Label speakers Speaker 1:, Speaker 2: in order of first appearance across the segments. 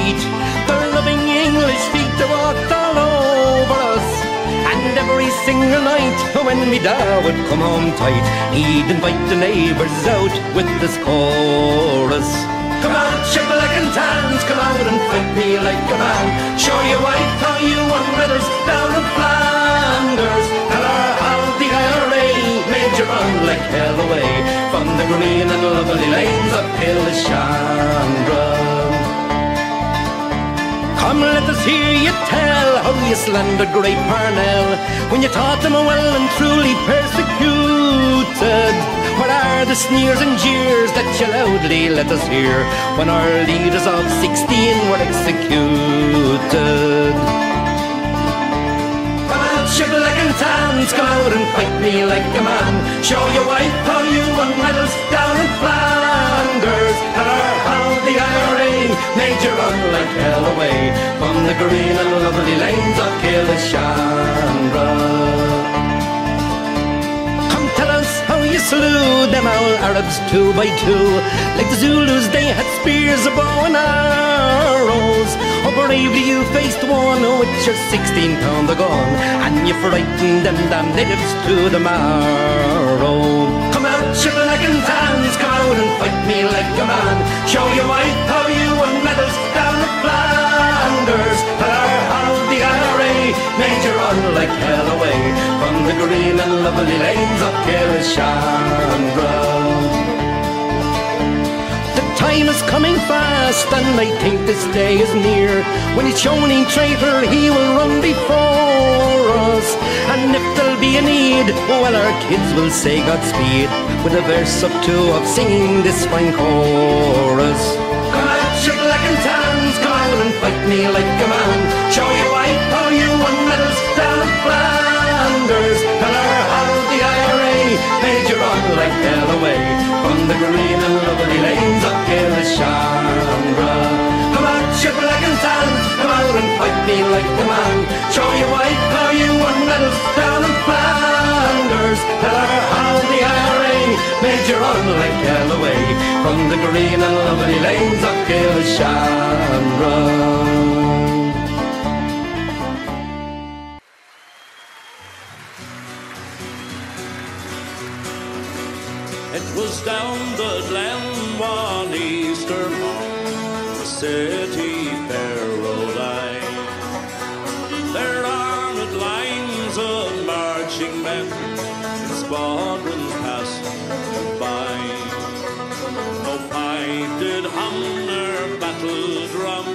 Speaker 1: street. Their loving English feet walked all over us. And every single night when me da would come home tight, he'd invite the neighbours out with this chorus. Come on, shibboleth and tans, come out and fight me like a man. Show your wife how you won medals down in Flanders. Tell her how the IRA made you run like hell away from the green and lovely lanes of Killishandra. Come, let us hear you tell how you slandered great Parnell when you taught them well and truly persecuted. What are the sneers and jeers that you loudly let us hear when our leaders of 16 were executed? Come out, shibboleth and tans, come out and fight me like a man. Show your wife how you won medals down in Flanders. Tell her how the IRA made you run like hell away from the green and lovely lanes of Killishandra. You slew them all Arabs 2 by 2. Like the Zulus they had spears, a bow and arrows. Oh, bravely you faced one with your 16-pounder gun, and you frightened them damn natives to the marrow. Come out, shibboleth and tans, come out and fight me like a man. Show your wife how you won medals down in Flanders. Tell her how the IRA made you run like hell away from the green and lovely lanes of Killishandra. The time is coming fast, and I think this day is near when each Shonin traitor he will run before us. And if there'll be a need, well, our kids will say Godspeed with a verse or two of singing this fine chorus. Come out, shibboleth and tans, come out and fight me like a man. Show your wife how you won medals down in Flanders. Tell her how the IRA made you run like hell away from the green and lovely lanes of Killishandra. Come out, shibboleth and tans, come out and fight me like a man. Show your wife how you won medals down in Flanders. Tell her how the IRA made you run like hell away from the green and lovely lanes of Killishandra.
Speaker 2: It was down the glen one Easter morn, the city fair rode I. There armed lines of marching men in squadrons passed by. No pipe did hum nor battle drum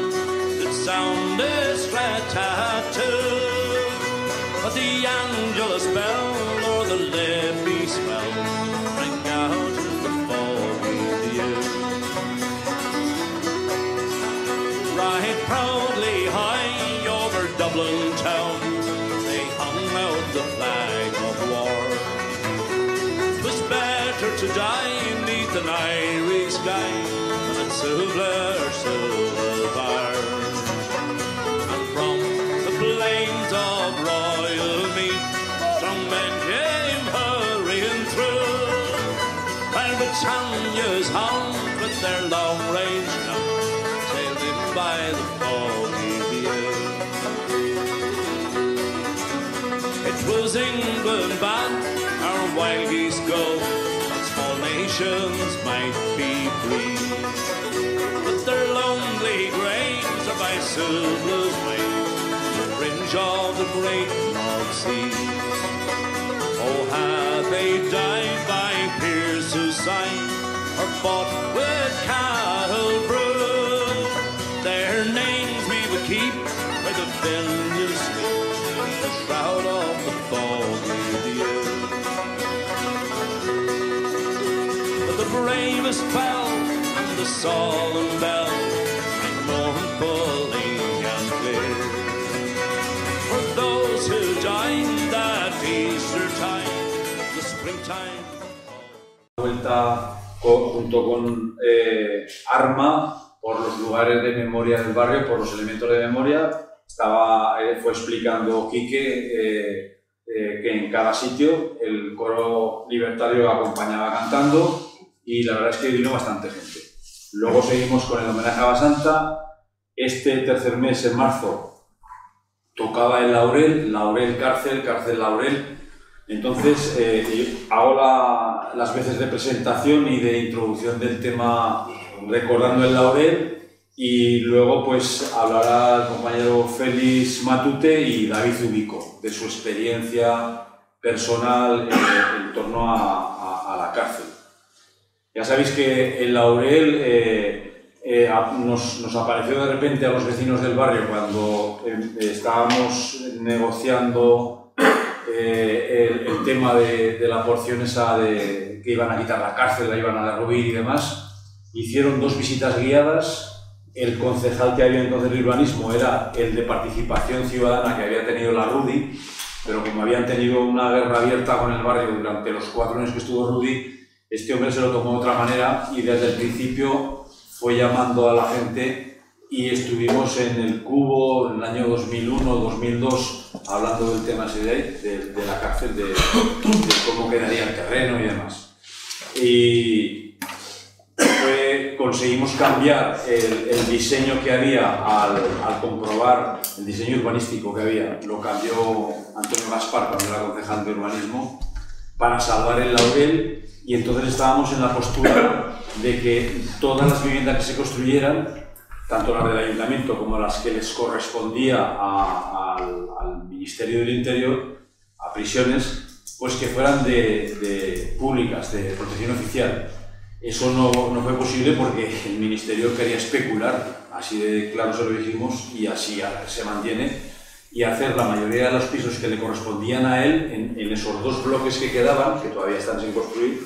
Speaker 2: did sound this rat-tat-too, but the Angelus bell or the Liffey swell rang out in the foggy view. Right proudly high over Dublin town they hung out the flag of war. 'Twas better to die neath an Irish sky than at Silver. And from the plains of royal mead strong men came hurrying through, while Britannia's hound with their long-range guns sailed in by the foggy view. It was England bound, our wild geese go, that small nations might be free, but their lonely graves are by Sula's wave, the fringe of the great North Sea. Oh, have they died by Pierce's side, or fought with cattle brew? Their names we would keep by the billion sleep, the shroud of the foggy view. But the bravest fell, and the solemn bell rang mournfully and clear for those who died that Easter time, the springtime.
Speaker 3: Vuelta junto con Arma por los lugares de memoria del barrio, por los elementos de memoria. Fue explicando Quique que en cada sitio el coro libertario acompañaba cantando, y la verdad es que vino bastante gente. Luego seguimos con el homenaje a Basanta. este tercer mes, en marzo, tocaba el Laurel, Laurel Cárcel, Cárcel Laurel. Entonces hago las veces de presentación y de introducción del tema recordando el Laurel, y luego pues hablará el compañero Félix Matute y David Zubico de su experiencia personal en torno a la cárcel. Ya sabéis que el Laurel nos apareció de repente a los vecinos del barrio cuando estábamos negociando el tema de la porción esa que iban a quitar la cárcel, la iban a derruir y demás. Hicieron 2 visitas guiadas. El concejal que había entonces de urbanismo era el de participación ciudadana que había tenido la Rudi, pero como habían tenido una guerra abierta con el barrio durante los 4 años que estuvo Rudi, este hombre se lo tomó de otra manera y desde el principio fue llamando a la gente, y estuvimos en el Cubo en el año 2001-2002 hablando del tema de la cárcel, de cómo quedaría el terreno y demás. Y conseguimos cambiar el diseño que había al comprobar el diseño urbanístico que había, lo cambió Antonio Gaspar cuando era concejal de urbanismo, para salvar el Laurel, y entonces estábamos en la postura de que todas las viviendas que se construyeran, tanto las del ayuntamiento como las que les correspondía al Ministerio del Interior, a prisiones, pues que fueran públicas, de protección oficial. Eso no fue posible porque el Ministerio quería especular, así de claro se lo dijimos, y así se mantiene, y hacer la mayoría de los pisos que le correspondían a él en esos 2 bloques que quedaban, que todavía están sin construir,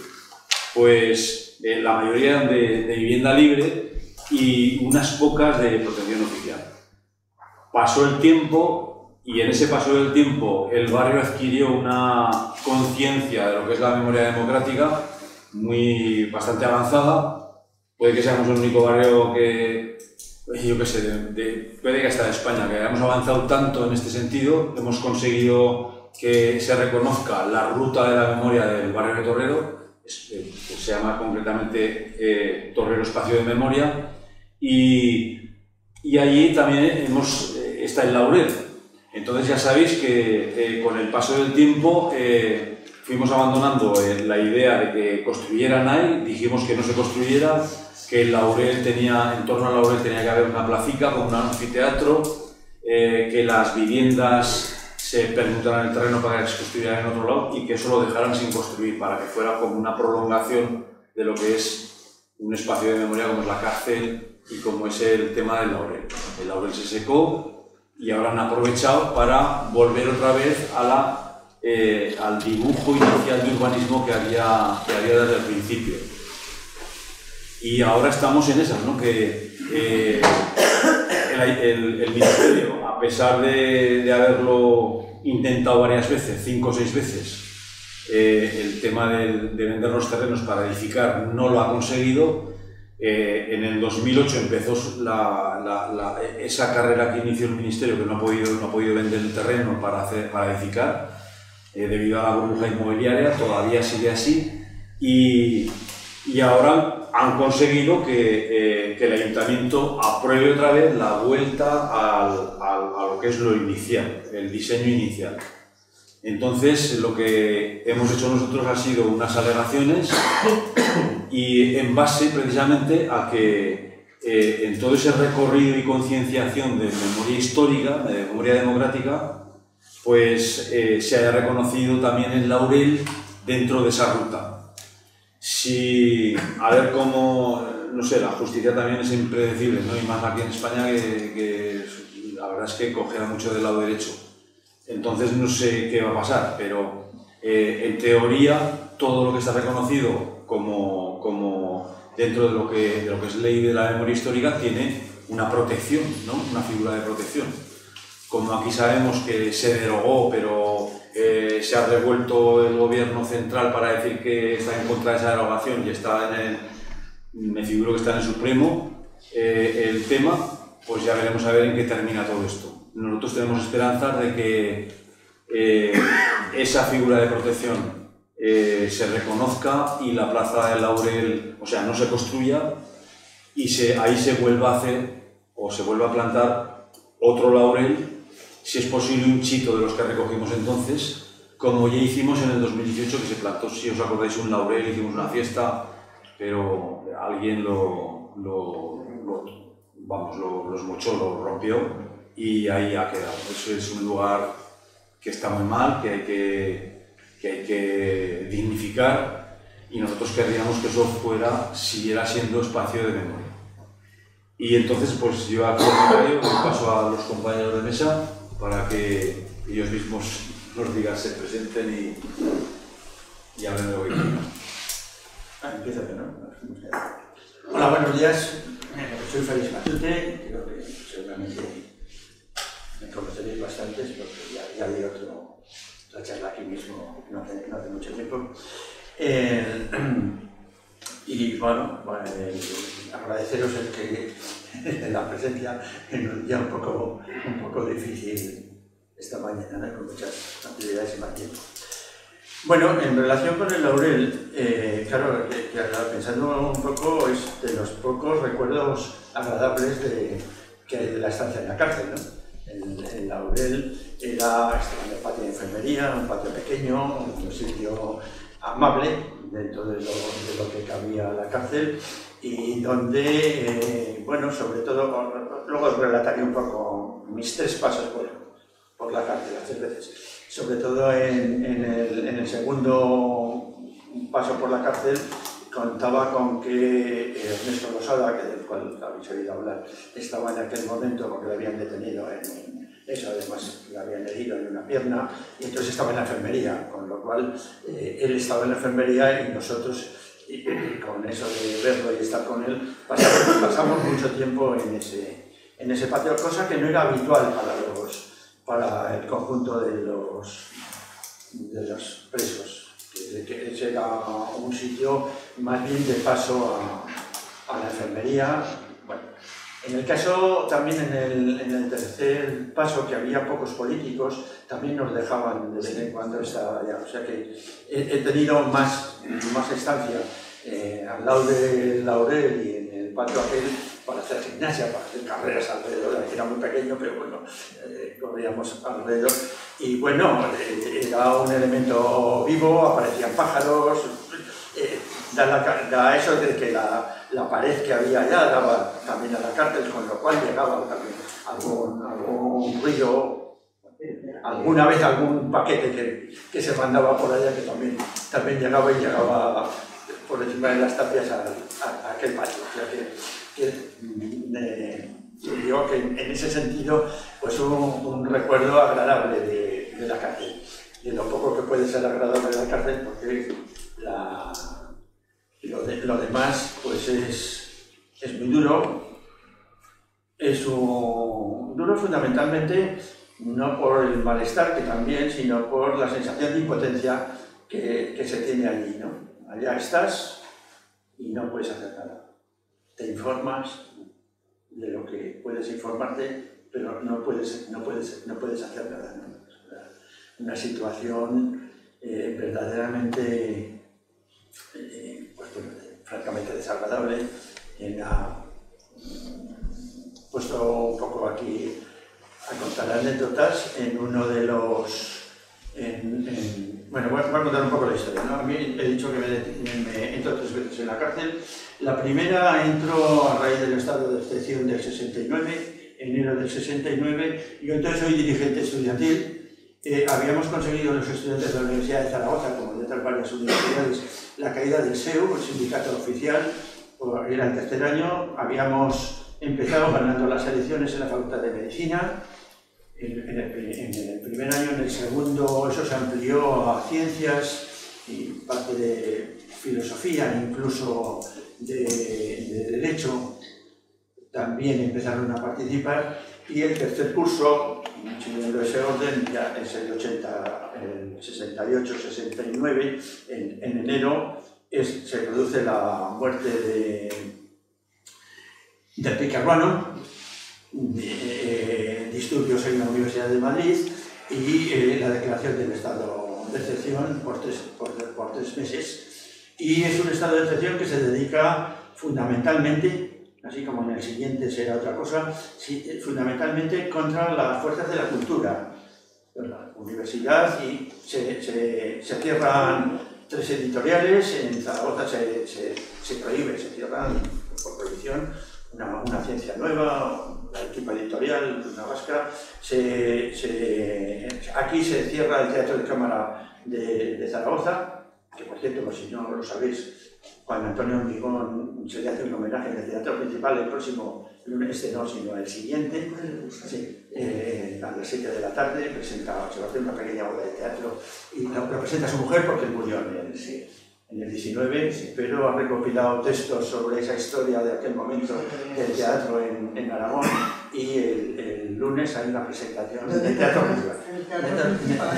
Speaker 3: pues la mayoría eran de vivienda libre y unas pocas de protección oficial. Pasó el tiempo, y en ese paso del tiempo el barrio adquirió una conciencia de lo que es la memoria democrática bastante avanzada. Puede que seamos el único barrio que, yo qué sé, puede que hasta de España, que hayamos avanzado tanto en este sentido. Hemos conseguido que se reconozca la ruta de la memoria del barrio de Torrero, se llama concretamente Torrero Espacio de Memoria, y allí también está el Laurel. Entonces ya sabéis que con el paso del tiempo fuimos abandonando la idea de que construyeran ahí, dijimos que no se construyera, que el Laurel en torno al Laurel tenía que haber una placica con un anfiteatro, que las viviendas se permutaran el terreno para que se construyeran en otro lado y que eso lo dejaran sin construir, para que fuera como una prolongación de lo que es un espacio de memoria como es la cárcel y como es el tema del Laurel. El Laurel se secó y ahora han aprovechado para volver otra vez al dibujo inicial de urbanismo que había desde el principio. Y ahora estamos en esas, ¿no? Que el Ministerio, a pesar de haberlo intentado varias veces, 5 o 6 veces, el tema de vender los terrenos para edificar no lo ha conseguido. En el 2008 empezó esa carrera que inició el Ministerio, que no ha podido vender el terreno para edificar, debido a la burbuja inmobiliaria. Todavía sigue así, y ahora han conseguido que el Ayuntamiento apruebe otra vez la vuelta a lo que es lo inicial, el diseño inicial. Entonces, lo que hemos hecho nosotros ha sido unas alegaciones, y en base precisamente a que en todo ese recorrido y concienciación de memoria histórica, de memoria democrática, pues se haya reconocido también el Laurel dentro de esa ruta. A ver cómo, no sé, la justicia también es impredecible, ¿no? Y más aquí en España, que la verdad es que cogea mucho del lado derecho. Entonces no sé qué va a pasar, pero en teoría todo lo que está reconocido como dentro de lo que es ley de la memoria histórica tiene una protección, ¿no? Una figura de protección. Como aquí sabemos que se derogó, pero se ha revuelto el gobierno central para decir que está en contra de esa derogación y está me figuro que está en el Supremo el tema, pues ya veremos a ver en qué termina todo esto. Nosotros tenemos esperanzas de que esa figura de protección se reconozca y la plaza del Laurel, o sea, no se construya, y ahí se vuelva a hacer, o se vuelve a plantar otro laurel, si es posible un chito de los que recogimos entonces, como ya hicimos en el 2018, que se plantó, si os acordáis, un laurel, hicimos una fiesta, pero alguien los mochó, lo rompió y ahí ha quedado. Eso es un lugar que está muy mal, que hay que dignificar, y nosotros querríamos que eso siguiera siendo espacio de memoria. Y entonces, pues yo al comentario doy paso a los compañeros de mesa para que ellos mismos nos digan, se presenten y hablen de lo que quieran.
Speaker 4: Empiezo yo, ¿no? Hola, buenos días. Soy Félix Matute. Creo que seguramente me conoceréis bastantes porque ya di otra charla aquí mismo no hace mucho tiempo. Y bueno, agradeceros la presencia en un día un poco difícil esta mañana, ¿no? Con muchas actividades y más tiempo. Bueno, en relación con el laurel, claro, pensando un poco, es de los pocos recuerdos agradables que hay de la estancia en la cárcel, ¿no? El laurel estaba en el patio de enfermería, un patio pequeño, un sitio amable dentro de lo que cabía la cárcel, y donde, bueno, sobre todo, luego os relataré un poco mis 3 pasos por la cárcel, las 3 veces. Sobre todo en el segundo paso por la cárcel, contaba con que Ernesto Losada, del cual habéis oído hablar, estaba en aquel momento porque lo habían detenido eso, además le habían herido en una pierna, y entonces estaba en la enfermería, con lo cual él estaba en la enfermería y nosotros, con eso de verlo y estar con él, pasamos mucho tiempo en ese patio, cosa que no era habitual para el conjunto de los presos, que ese era un sitio más bien de paso a la enfermería. Bueno, en el caso también en el tercer paso, que había pocos políticos, también nos dejaban de vez en cuando estar allá, o sea que he tenido más estancia al lado del laurel y en el patio aquel, para hacer gimnasia, para hacer carreras alrededor. Era muy pequeño, pero bueno, corríamos alrededor. Y bueno, era un elemento vivo, aparecían pájaros. Da eso de que la pared que había allá daba también a la cárcel, con lo cual llegaba también algún ruido, alguna vez algún paquete que se mandaba por allá, que también llegaba por encima de las tapias a aquel patio. O sea que digo que en ese sentido, pues un recuerdo agradable de la cárcel, de lo poco que puede ser agradable de la cárcel, porque lo demás pues es muy duro. Es duro fundamentalmente no por el malestar, que también, sino por la sensación de impotencia que se tiene allí, ¿no? Allá estás y no puedes hacer nada. Te informas de lo que puedes informarte, pero no puedes hacer nada, ¿no? Una situación verdaderamente, pues, francamente desagradable. Puesto un poco aquí a contar anécdotas, en uno de los... bueno, voy a contar un poco la historia, ¿no? A mí he dicho que me entro 3 veces en la cárcel. La primera entró a raíz del estado de excepción del 69, enero del 69. Yo entonces soy dirigente estudiantil. Habíamos conseguido los estudiantes de la Universidad de Zaragoza, como de otras varias universidades, la caída del SEU, el sindicato oficial. Era el tercer año. Habíamos empezado ganando las elecciones en la Facultad de Medicina. En el primer año, en el segundo eso se amplió a ciencias y parte de filosofía, incluso de derecho, también empezaron a participar, y el tercer curso, siguiendo ese orden, ya es el 68-69, en enero se produce la muerte de Picarruano, disturbios en la Universidad de Madrid, y la declaración del estado de excepción por 3 meses. Y es un estado de excepción que se dedica fundamentalmente así como en el siguiente será otra cosa, sí, fundamentalmente contra las fuerzas de la cultura. La universidad y se cierran 3 editoriales, en Zaragoza se prohíbe, se cierran por prohibición una ciencia nueva, la equipa editorial, una vasca, aquí se cierra el Teatro de Cámara de Zaragoza, que por cierto, pues, si no lo sabéis, Juan Antonio Hormigón se le hace un homenaje en el Teatro Principal el próximo lunes, no, sino el siguiente, sí, a las 7 de la tarde, se va a hacer una pequeña obra de teatro y lo presenta su mujer porque él murió en el 19, pero ha recopilado textos sobre esa historia de aquel momento del teatro en Aragón y el lunes hay una presentación del Teatro Principal. A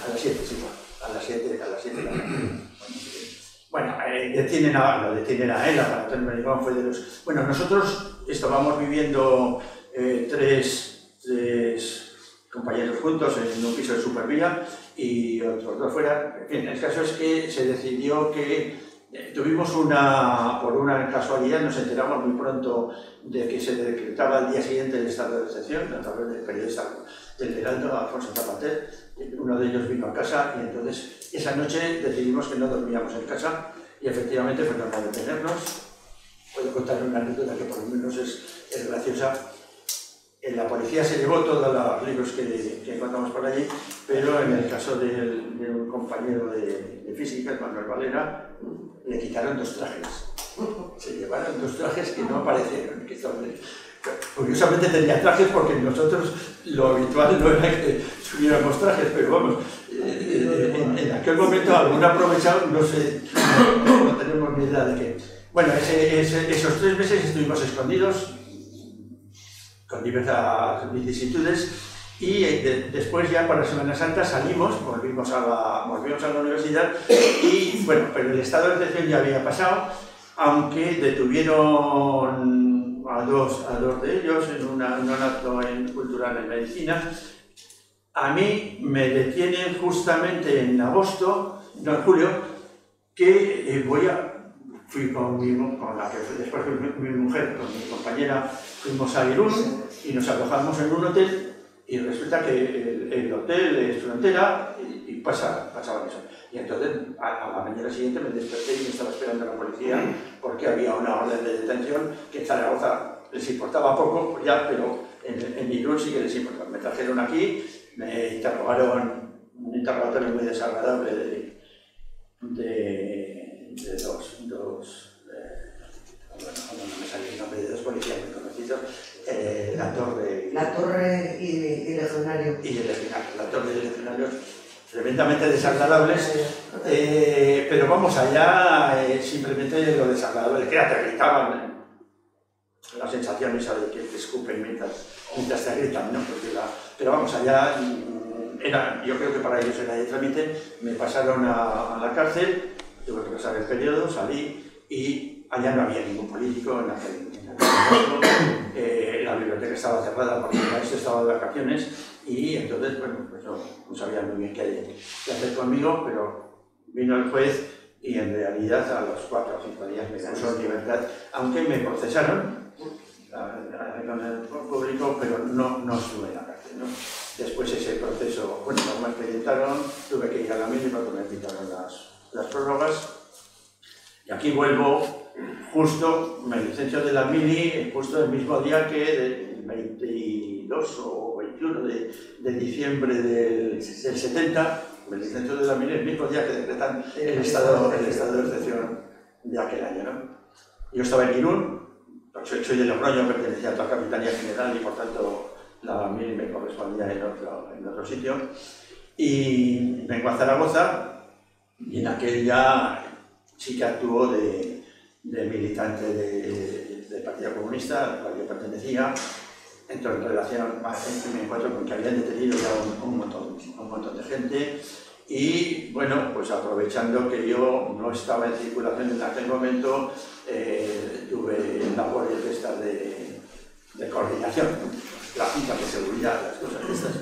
Speaker 4: las 7, sí, a las 7 de la tarde. Bueno, lo detienen a él, Juan Antonio Hormigón fue de los... Bueno, nosotros estábamos viviendo 3 compañeros juntos en un piso de Supervía y otros 2 fuera. En fin, el caso es que se decidió que tuvimos por una casualidad, nos enteramos muy pronto de que se decretaba al día siguiente el estado de excepción a través del periodista del Heraldo, Alfonso Zapater. Uno de ellos vino a casa y entonces esa noche decidimos que no dormíamos en casa y efectivamente fueron a detenernos. Puedo contar una anécdota que por lo menos es graciosa. La policía se llevó todos los libros que encontramos por allí, pero en el caso de un compañero de física, Manuel Valera, le quitaron 2 trajes. Se llevaron 2 trajes que no aparecieron. Curiosamente tenía trajes porque nosotros lo habitual no era que tuviéramos trajes, pero vamos, en aquel momento algún aprovechado, no sé, no tenemos ni idea de qué. Bueno, esos 3 meses estuvimos escondidos con diversas vicisitudes y después ya para Semana Santa salimos, volvimos a la universidad y bueno, pero el estado de excepción ya había pasado, aunque detuvieron a dos de ellos en un acto cultural en medicina. A mí me detienen justamente en julio, que fui con la que después fue mi mujer, con mi compañera, fuimos a Irún y nos alojamos en un hotel y resulta que el hotel es frontera y pasaban eso. Y entonces a la mañana siguiente me desperté y me estaba esperando la policía porque había una orden de detención que en Zaragoza les importaba poco, pues ya, pero en Irún sí que les importaba. Me trajeron aquí, me interrogaron, un interrogatorio muy desagradable de no me salió el nombre de 2 policías muy conocidos, La Torre
Speaker 5: y Legionario.
Speaker 4: La Torre y Legionarios, tremendamente desagradables, pero vamos allá, simplemente lo desagradable, que te gritaban, la sensación esa de que te escupen mientras te gritan, ¿no? Pero vamos allá, yo creo que para ellos era de trámite, me pasaron a la cárcel, tuve que pasar el periodo, salí y allá no había ningún político en aquel momento, la biblioteca estaba cerrada porque el maestro estaba de vacaciones y entonces, bueno, pues no sabía muy bien qué hacer conmigo, pero vino el juez y en realidad a los 4 o 5 días me puso en libertad, aunque me procesaron con el público, pero no estuve en la cárcel, ¿no? Después ese proceso, bueno, me expedientaron, tuve que ir a la mili porque me quitaron las prórrogas. Y aquí vuelvo, justo, me licencio de la mili, justo el mismo día que el 22 o 21 de diciembre del 70, me licencio de la mili el mismo día que decretan el estado de excepción de aquel año, ¿no? Yo estaba en Irún, soy de Logroño, pertenecía a otra capitanía general y por tanto la mili me correspondía en otro sitio. Y vengo a Zaragoza y en aquel ya sí que actuó de militante del Partido Comunista, al cual yo pertenecía. Entro en relación, me encuentro con que habían detenido ya un montón de gente y, bueno, pues aprovechando que yo no estaba en circulación en aquel momento, tuve labores de estas de coordinación, las cintas de seguridad, las cosas estas.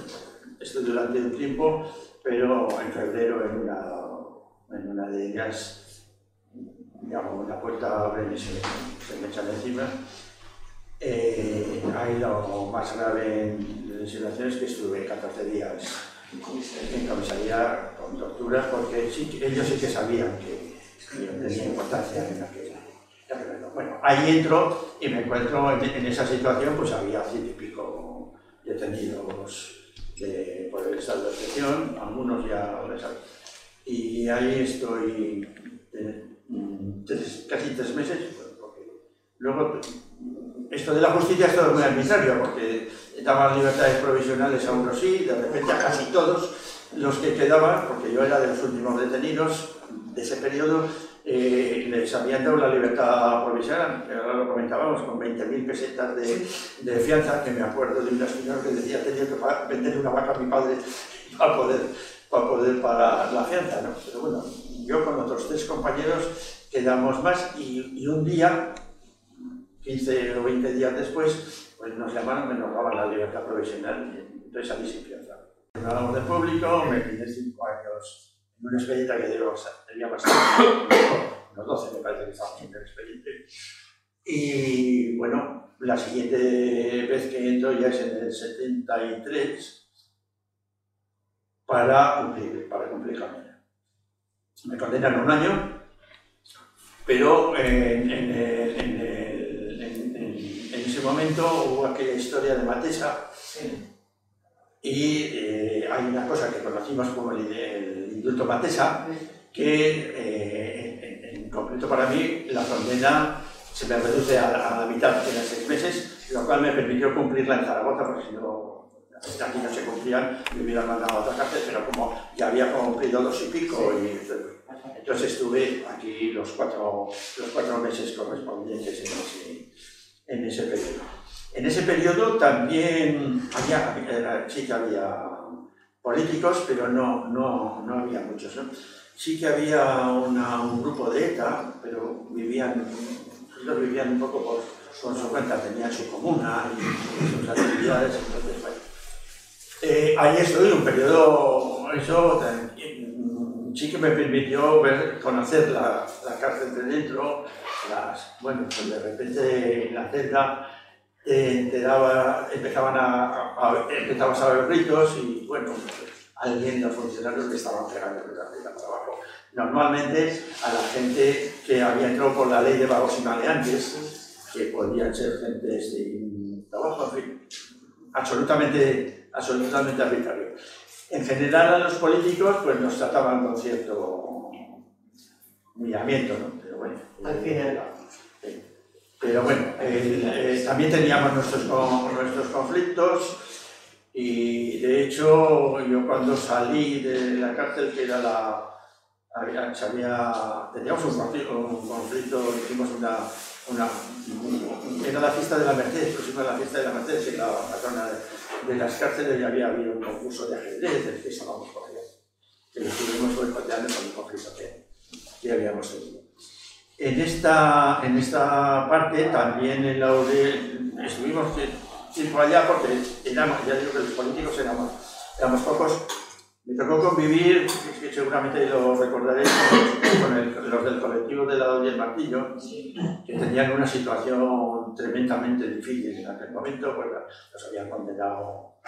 Speaker 4: Esto durante un tiempo, pero en febrero en una de ellas llamo, una puerta abre y se me echan encima. Ahí lo más grave en la situación es que estuve 14 días en comisaría con torturas, porque ellos sí que sabían que tenía importancia en aquella. Bueno, ahí entro y me encuentro en esa situación, pues había 100 y pico detenidos por el estado de excepción, algunos ya les han... Y ahí estoy casi 3 meses, porque luego esto de la justicia es todo muy arbitrario, porque daban libertades provisionales a unos sí, de repente a casi todos los que quedaban, porque yo era de los últimos detenidos de ese periodo, les habían dado la libertad provisional, ahora lo comentábamos, con 20.000 pesetas de fianza, que me acuerdo de una señora que decía que tenía que vender una vaca a mi padre para poder pagar la fianza, ¿no? Pero bueno, yo con otros 3 compañeros quedamos más y un día, 15 o 20 días después, pues nos llamaron, me nos daban la libertad provisional y entonces salí sin fianza. Hablamos de público, me pide 5 años en una expediente que tenía bastante, unos 12 me parece que estaba en el expediente. Y bueno, la siguiente vez que entro ya es en el 73 para cumplir condena. Me condenan a 1 año, pero en ese momento hubo aquella historia de Matesa. Y hay una cosa que conocimos como el indulto Matesa, que en concreto para mí la condena se me reduce a la mitad, que eran 6 meses, lo cual me permitió cumplirla en Zaragoza, porque si no, aquí no se cumplían, me hubieran mandado a otra cárcel, pero como ya había cumplido 2 y pico, entonces estuve aquí los 4 meses correspondientes en ese periodo. En ese periodo también sí que había políticos, pero no había muchos, ¿no? Sí que había un grupo de ETA, pero ellos vivían un poco por su cuenta, tenían su comuna y sus actividades, entonces, bueno. Ahí estuve un periodo, eso sí que me permitió conocer la cárcel de dentro, bueno, pues de repente en la celda empezabas a ver gritos y, bueno, alguien de los funcionarios le estaban pegando de arriba para abajo. Normalmente a la gente que había entrado por la ley de vagos y maleantes, que podían ser gente sin trabajo, en fin, absolutamente arbitrario. En general a los políticos pues nos trataban con cierto miramiento, ¿no? Pero bueno, al final. Pero bueno, también teníamos nuestros conflictos y de hecho yo cuando salí de la cárcel, que era teníamos un conflicto, hicimos era la fiesta de la Mercedes, pusimos la fiesta de la Mercedes, que era la patrona de las cárceles, y había habido un concurso de ajedrez, del que estábamos corriendo, que lo estuvimos boicoteando con el conflicto que habíamos tenido. En esta parte también en la URE estuvimos tiempo allá porque ya digo que los políticos éramos pocos. Me tocó convivir, que seguramente lo recordaréis, con los del colectivo de la Doña del Martillo, que tenían una situación tremendamente difícil en aquel momento, pues los habían condenado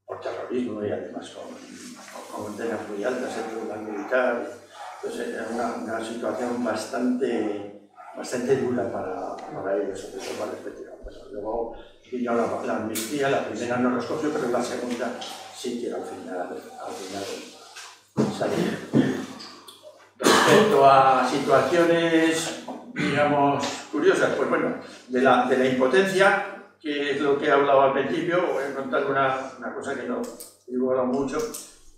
Speaker 4: por terrorismo y además con condenas muy altas en tribunal militar. Entonces era una situación bastante dura para ellos, sobre todo para el veterano. Bueno, luego vino la amnistía, la primera no los cogió, pero la segunda sí que al final salió. Respecto a situaciones, digamos, curiosas, pues bueno, de la impotencia, que es lo que he hablado al principio, voy a contar una cosa que no he hablado mucho.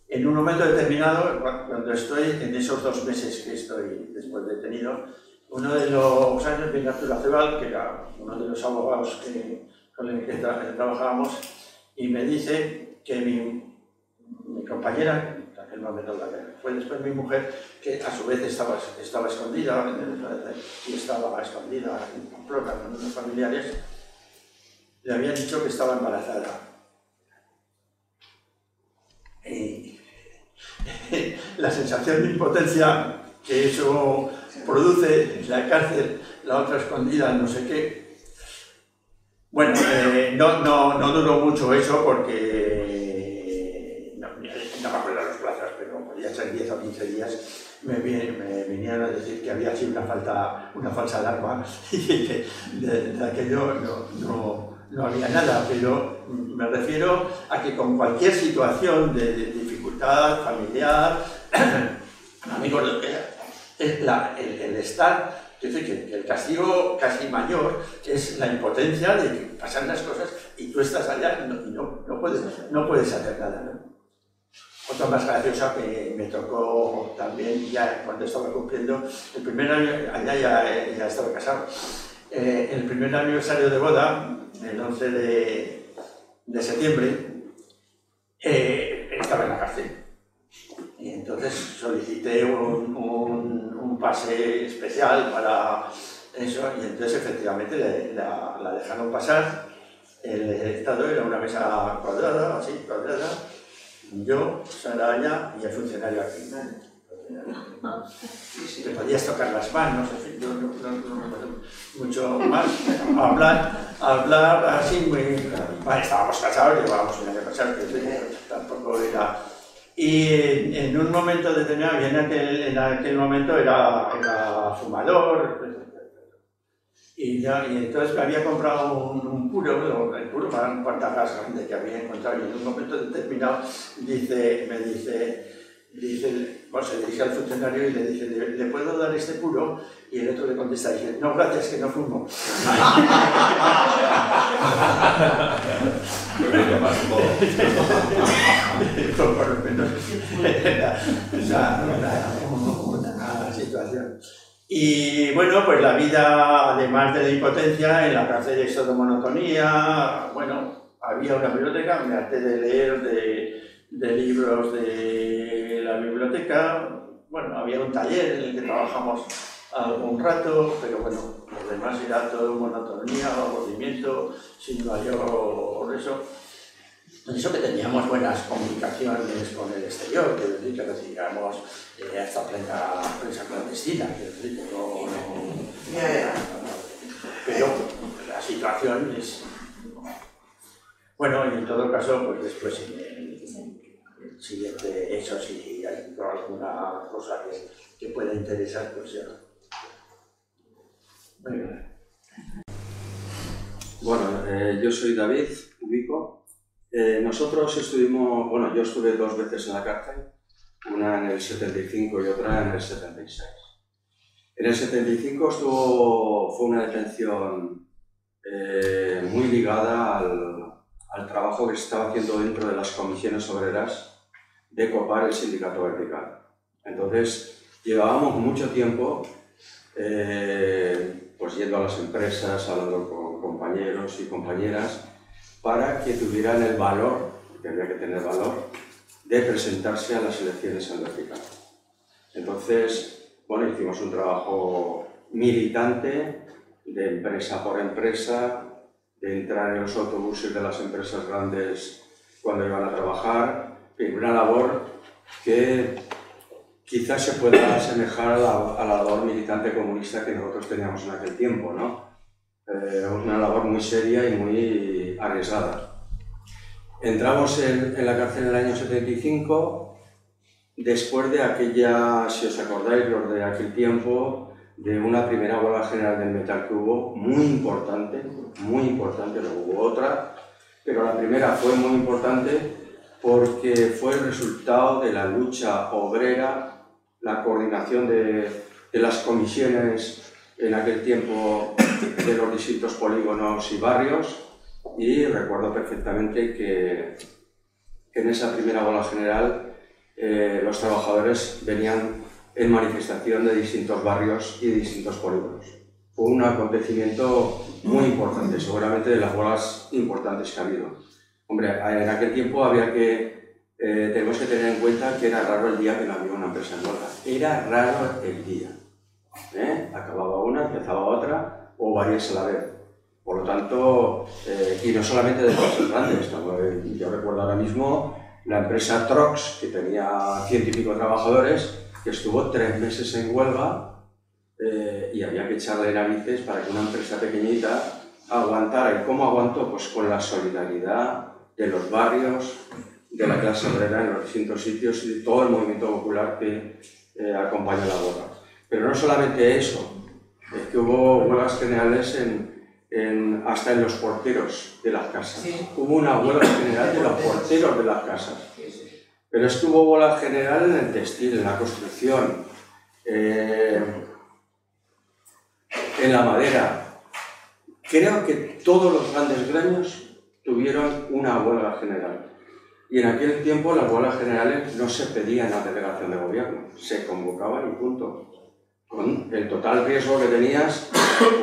Speaker 4: En un momento determinado, cuando estoy en esos 2 meses que estoy después detenido, uno de los años viene Arturo Acebal, que era uno de los abogados con el que trabajábamos, y me dice que mi compañera, en aquel momento fue después mi mujer, que a su vez estaba escondida, y estaba escondida en Pamplona con unos familiares, le habían dicho que estaba embarazada. Y la sensación de impotencia que eso produce la cárcel, la otra escondida, no sé qué. Bueno, no duró mucho eso porque no me acuerdo los plazos, pero podía ser 10 o 15 días. Me vinieron a decir que había sido una falsa alarma y que de aquello no había nada, pero me refiero a que con cualquier situación de dificultad familiar, amigos, lo que sea, el estar, es decir, que el castigo casi mayor es la impotencia de que pasan las cosas y tú estás allá y no puedes hacer nada, ¿no? Otra más graciosa que me tocó también ya cuando estaba cumpliendo el primer año, allá ya estaba casado, el primer aniversario de boda, el 11 de septiembre, estaba en la cárcel. Y entonces solicité un pase especial para eso y entonces efectivamente la dejaron pasar. El estado era una mesa cuadrada, así, cuadrada. Yo, Saraya y el funcionario aquí. Te podías tocar las manos, en fin, no mucho más. Hablar así muy... Bueno, estábamos casados, llevábamos un año casados, que tampoco era... Y en un momento determinado, en aquel momento era fumador, y entonces me había comprado un puro, el puro para un portagas grande que había encontrado, y en un momento determinado me dice, bueno, se dirige al funcionario y le dice, ¿le puedo dar este puro? Y el otro le contesta, dice, no, gracias, que no fumo. Por lo menos una situación. Y bueno, pues la vida, además de la impotencia, en la cárcel de estado de monotonía, bueno, había una biblioteca, me harté de leer de libros de la biblioteca, bueno, había un taller en el que trabajamos algún rato, pero bueno, lo demás era todo monotonía, aburrimiento, sin mayor eso. Eso que teníamos buenas comunicaciones con el exterior, que recibíamos hasta prensa clandestina, pero la situación es... Bueno, y en todo caso, pues después el siguiente, eso si hay alguna cosa que pueda interesar, pues ya.
Speaker 5: Bueno, yo soy David Ubico. Nosotros estuvimos, bueno, yo estuve 2 veces en la cárcel, una en el 75 y otra en el 76. En el 75 fue una detención muy ligada al trabajo que se estaba haciendo dentro de las comisiones obreras de copar el sindicato vertical. Entonces, llevábamos mucho tiempo pues yendo a las empresas, hablando con compañeros y compañeras, para que tuvieran el valor, que había que tener valor, de presentarse a las elecciones en vertical. Entonces, bueno, hicimos un trabajo militante, de empresa por empresa, de entrar en los autobuses de las empresas grandes cuando iban a trabajar, una labor que quizás se pueda asemejar a la labor militante comunista que nosotros teníamos en aquel tiempo, ¿no? Una labor muy seria y muy arriesgada. Entramos en la cárcel en el año 75, después de aquella, si os acordáis, los de aquel tiempo, de una primera huelga general del metal que hubo, muy importante, luego hubo otra, pero la primera fue muy importante porque fue el resultado de la lucha obrera, la coordinación de las comisiones en aquel tiempo de los distintos polígonos y barrios, y recuerdo perfectamente que en esa primera huelga general los trabajadores venían en manifestación de distintos barrios y de distintos polígonos. Fue un acontecimiento muy importante, seguramente de las huelgas importantes que ha habido. Hombre, en aquel tiempo tenemos que tener en cuenta que era raro el día que no había una empresa en huelga. Era raro el día. Acababa una, empezaba otra, o varias a la vez. Por lo tanto, y no solamente de empresas grandes, yo recuerdo ahora mismo la empresa Trox, que tenía 100 y pico trabajadores, que estuvo 3 meses en huelga y había que echarle narices para que una empresa pequeñita aguantara. ¿Y cómo aguantó? Pues con la solidaridad de los barrios, de la clase obrera en los distintos sitios y de todo el movimiento popular que acompaña la huelga. Pero no solamente eso, es que hubo huelgas generales hasta en los porteros de las casas.
Speaker 4: Sí.
Speaker 5: Hubo una huelga general de los porteros de las casas. Pero es que hubo huelga general en el textil, en la construcción, en la madera. Creo que todos los grandes gremios tuvieron una huelga general. Y en aquel tiempo las huelgas generales no se pedían a delegación de gobierno, se convocaban y punto. Con el total riesgo que tenías,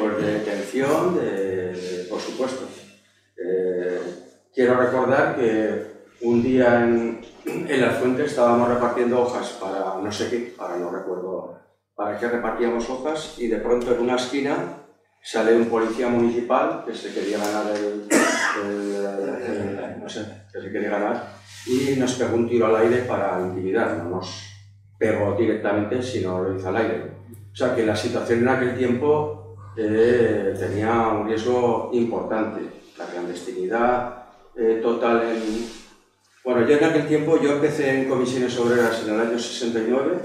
Speaker 5: pues, de detención, por supuesto. Quiero recordar que un día en Las Fuentes estábamos repartiendo hojas para no sé qué, ahora no recuerdo para qué repartíamos hojas, y de pronto en una esquina sale un policía municipal que se quería ganar no sé, que se quería ganar, y nos pegó un tiro al aire para intimidar. No nos pegó directamente, sino lo hizo al aire. O sea que la situación en aquel tiempo tenía un riesgo importante. La clandestinidad total Bueno, yo en aquel tiempo, yo empecé en comisiones obreras en el año 69,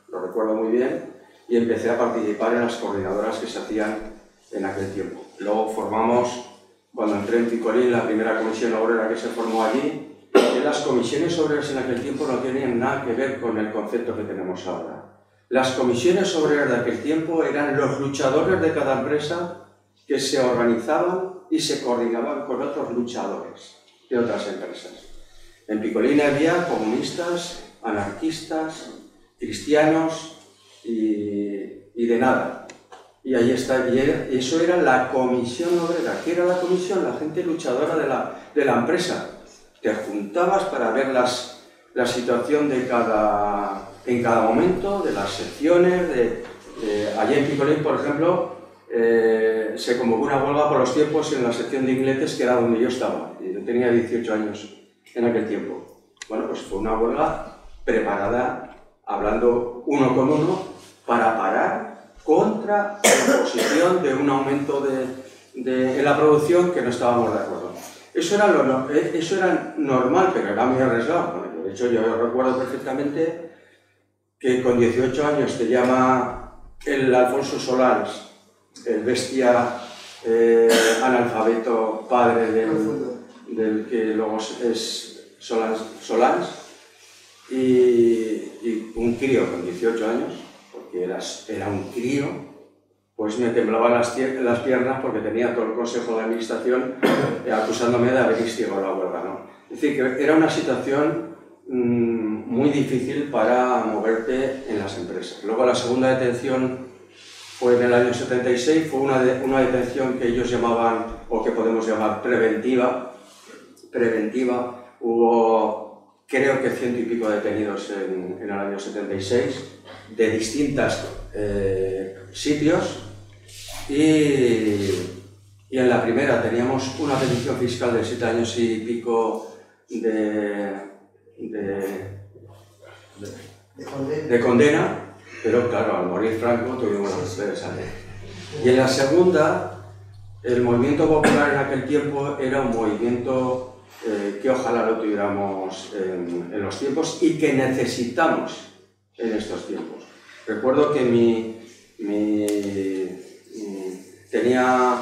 Speaker 5: lo recuerdo muy bien, y empecé a participar en las coordinadoras que se hacían en aquel tiempo. Luego formamos, cuando entré en Picolín, la primera comisión obrera que se formó allí. Y las comisiones obreras en aquel tiempo no tenían nada que ver con el concepto que tenemos ahora. Las comisiones obreras de aquel tiempo eran los luchadores de cada empresa que se organizaban y se coordinaban con otros luchadores de otras empresas. En Picolín había comunistas, anarquistas, cristianos y de nada. Y ahí está, y eso era la comisión obrera. ¿Qué era la comisión? La gente luchadora de la empresa. Te juntabas para ver la situación en cada momento, de las secciones. Allí en Picolín, por ejemplo, se convocó una huelga por los tiempos en la sección de ingleses, que era donde yo estaba. Y yo tenía 18 años en aquel tiempo. Bueno, pues fue una huelga preparada, hablando uno con uno, para parar contra la imposición de un aumento en la producción que no estábamos de acuerdo. Eso era normal, pero era muy arriesgado. Bueno, de hecho, yo recuerdo perfectamente que con 18 años te llama el Alfonso Solans, el bestia analfabeto, padre del que luego es Solans, y un crío con 18 años, porque era un crío, pues me temblaban las piernas porque tenía todo el Consejo de Administración acusándome de haber instigado la huelga, ¿no? Es decir, que era una situación muy difícil para moverte en las empresas. Luego la segunda detención fue en el año 76, fue una detención que ellos llamaban, o que podemos llamar preventiva. Hubo, creo que 100 y pico detenidos en el año 76, de distintos sitios, y en la primera teníamos una petición fiscal de 7 años y pico de condena, pero claro, al morir Franco tuvimos que salir. Y en la segunda, el movimiento popular en aquel tiempo era un movimiento que ojalá lo tuviéramos en los tiempos y que necesitamos en estos tiempos. Recuerdo que tenía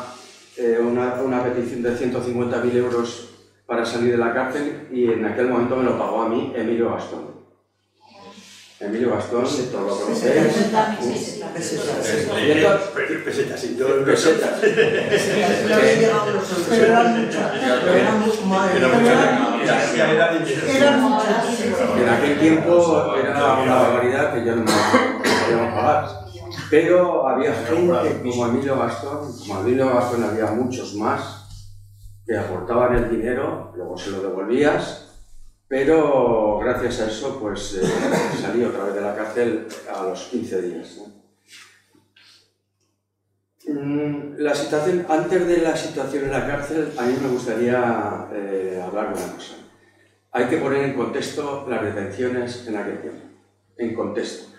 Speaker 5: una petición de 150.000 euros para salir de la cárcel, y en aquel momento me lo pagó a mí Emilio Gastón. Emilio Gastón, todos lo conocéis.
Speaker 4: Pesetas, sí.
Speaker 5: Pesetas.
Speaker 6: Pero eran muchas.
Speaker 5: En aquel tiempo era una barbaridad que yo no podíamos pagar. Pero había gente como Emilio Gastón, había muchos más que aportaban el dinero, luego se lo devolvías, pero gracias a eso pues salí otra vez de la cárcel a los 15 días, ¿no? La situación, antes de la situación en la cárcel, a mí me gustaría hablar de una cosa. Hay que poner en contexto las detenciones en aquel tiempo, en contexto.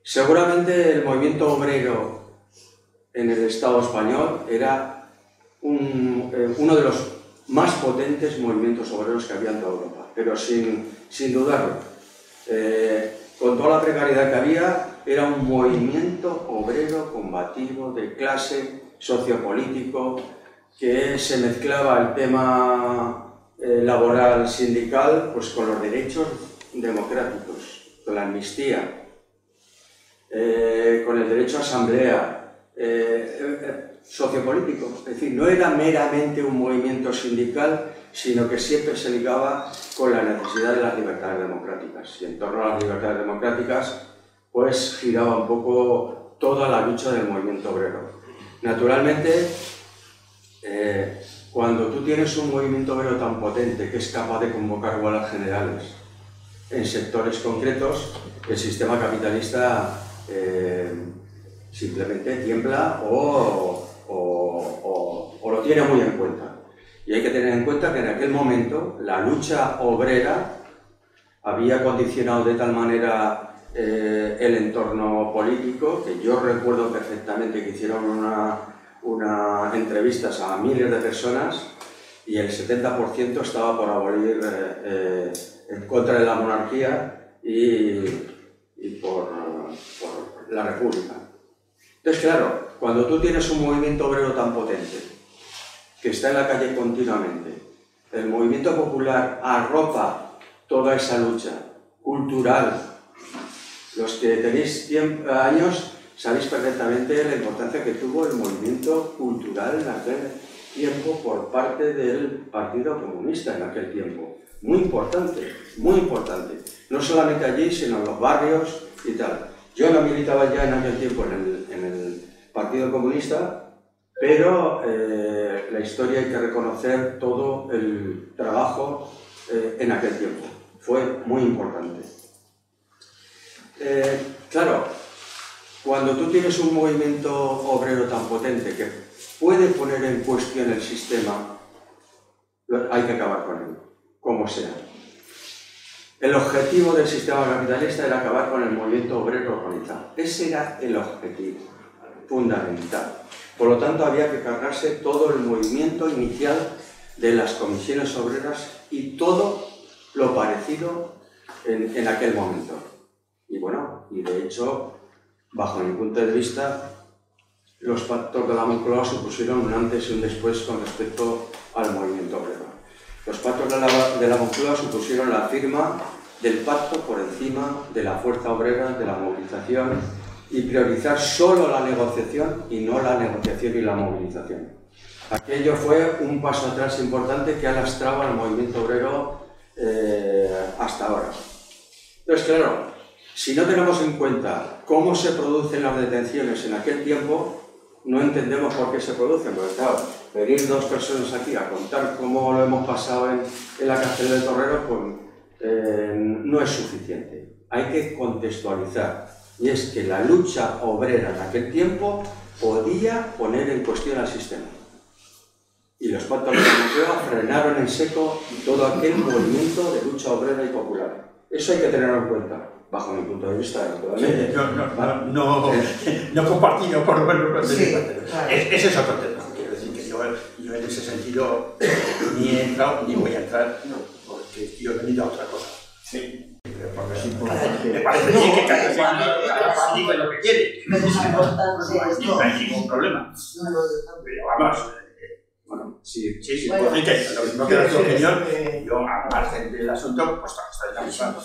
Speaker 5: Seguramente el movimiento obrero en el Estado español era uno de los más potentes movimientos obreros que había en toda Europa, pero sin dudarlo. Con toda la precariedad que había, era un movimiento obrero combativo de clase, sociopolítico, que se mezclaba el tema laboral sindical pues con los derechos democráticos, con la amnistía, con el derecho a asamblea, sociopolítico. Es decir, no era meramente un movimiento sindical, sino que siempre se ligaba con la necesidad de las libertades democráticas. Y en torno a las libertades democráticas, pues giraba un poco toda la lucha del movimiento obrero. Naturalmente, cuando tú tienes un movimiento obrero tan potente que es capaz de convocar huelgas generales en sectores concretos, el sistema capitalista simplemente tiembla o lo tiene muy en cuenta. Y hay que tener en cuenta que en aquel momento la lucha obrera había condicionado de tal manera el entorno político, que yo recuerdo perfectamente que hicieron unas entrevistas a miles de personas y el 70% estaba por abolir en contra de la monarquía y por la república. Entonces, claro, cuando tú tienes un movimiento obrero tan potente, que está en la calle continuamente, el movimiento popular arropa toda esa lucha cultural. Los que tenéis años sabéis perfectamente la importancia que tuvo el movimiento cultural en aquel tiempo por parte del Partido Comunista en aquel tiempo. Muy importante, muy importante. No solamente allí, sino en los barrios y tal. Yo no militaba ya en aquel tiempo en el Partido Comunista, pero la historia hay que reconocer todo el trabajo en aquel tiempo. Fue muy importante. Claro, cuando tú tienes un movimiento obrero tan potente que puede poner en cuestión el sistema, hay que acabar con él, como sea. El objetivo del sistema capitalista era acabar con el movimiento obrero organizado. Ese era el objetivo fundamental. Por lo tanto, había que cargarse todo el movimiento inicial de las comisiones obreras y todo lo parecido en aquel momento. Y bueno, y de hecho, bajo mi punto de vista, los pactos de la Moncloa supusieron un antes y un después con respecto al movimiento obrero. Los pactos de la Moncloa supusieron la firma del pacto por encima de la fuerza obrera, de la movilización, y priorizar solo la negociación y no la negociación y la movilización. Aquello fue un paso atrás importante que ha lastrado al movimiento obrero hasta ahora. Entonces, claro, si no tenemos en cuenta cómo se producen las detenciones en aquel tiempo, no entendemos por qué se producen. Porque claro, venir dos personas aquí a contar cómo lo hemos pasado en la cárcel de Torrero, pues no es suficiente. Hay que contextualizar. Y es que la lucha obrera en aquel tiempo podía poner en cuestión al sistema. Y los pactos de la Moncloa frenaron en seco todo aquel movimiento de lucha obrera y popular. Eso hay que tenerlo en cuenta, bajo mi punto de vista, naturalmente.
Speaker 4: No compartido por lo menos.
Speaker 6: Sí, claro.
Speaker 4: Ese es otro tema. Quiero decir que yo en ese sentido ni he entrado ni voy a entrar, porque yo he venido a otra cosa. Sí. Porque es importante. Me parece bien que cada cual diga lo que quiere. No hay ningún problema. Pero vamos. Bueno, sí, no queda tu opinión. Yo, al margen del asunto, pues está interesante.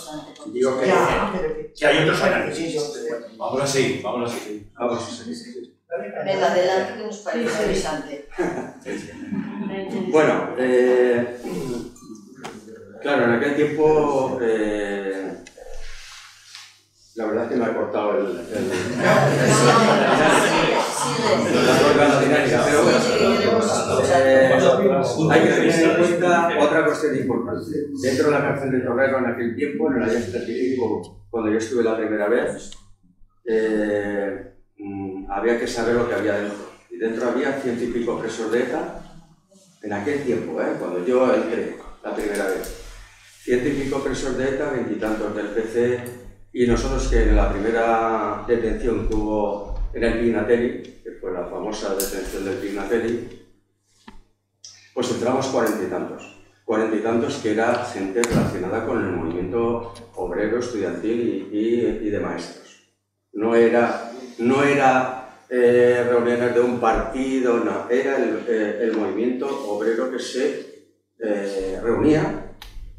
Speaker 4: Digo que hay otros análisis.
Speaker 3: Vamos así.
Speaker 6: Venga, adelante, que nos parece interesante.
Speaker 5: Bueno, claro, en aquel tiempo la verdad es que me ha cortado la dinámica, pero hay que tener en cuenta otra cuestión importante. Dentro de la cárcel de Torrero en aquel tiempo, en el año 75, cuando yo estuve la primera vez, había que saber lo que había dentro. Y dentro había 100 y pico presos de ETA, en aquel tiempo, cuando yo entré la primera vez. 100 y pico presos de ETA, 20 y tantos del PC, Y nosotros, que en la primera detención que hubo en el Pignatelli, que fue la famosa detención del Pignatelli, pues entramos 40 y tantos. 40 y tantos que era gente relacionada con el movimiento obrero, estudiantil y de maestros. No era reuniones de un partido, no, era el movimiento obrero que se reunía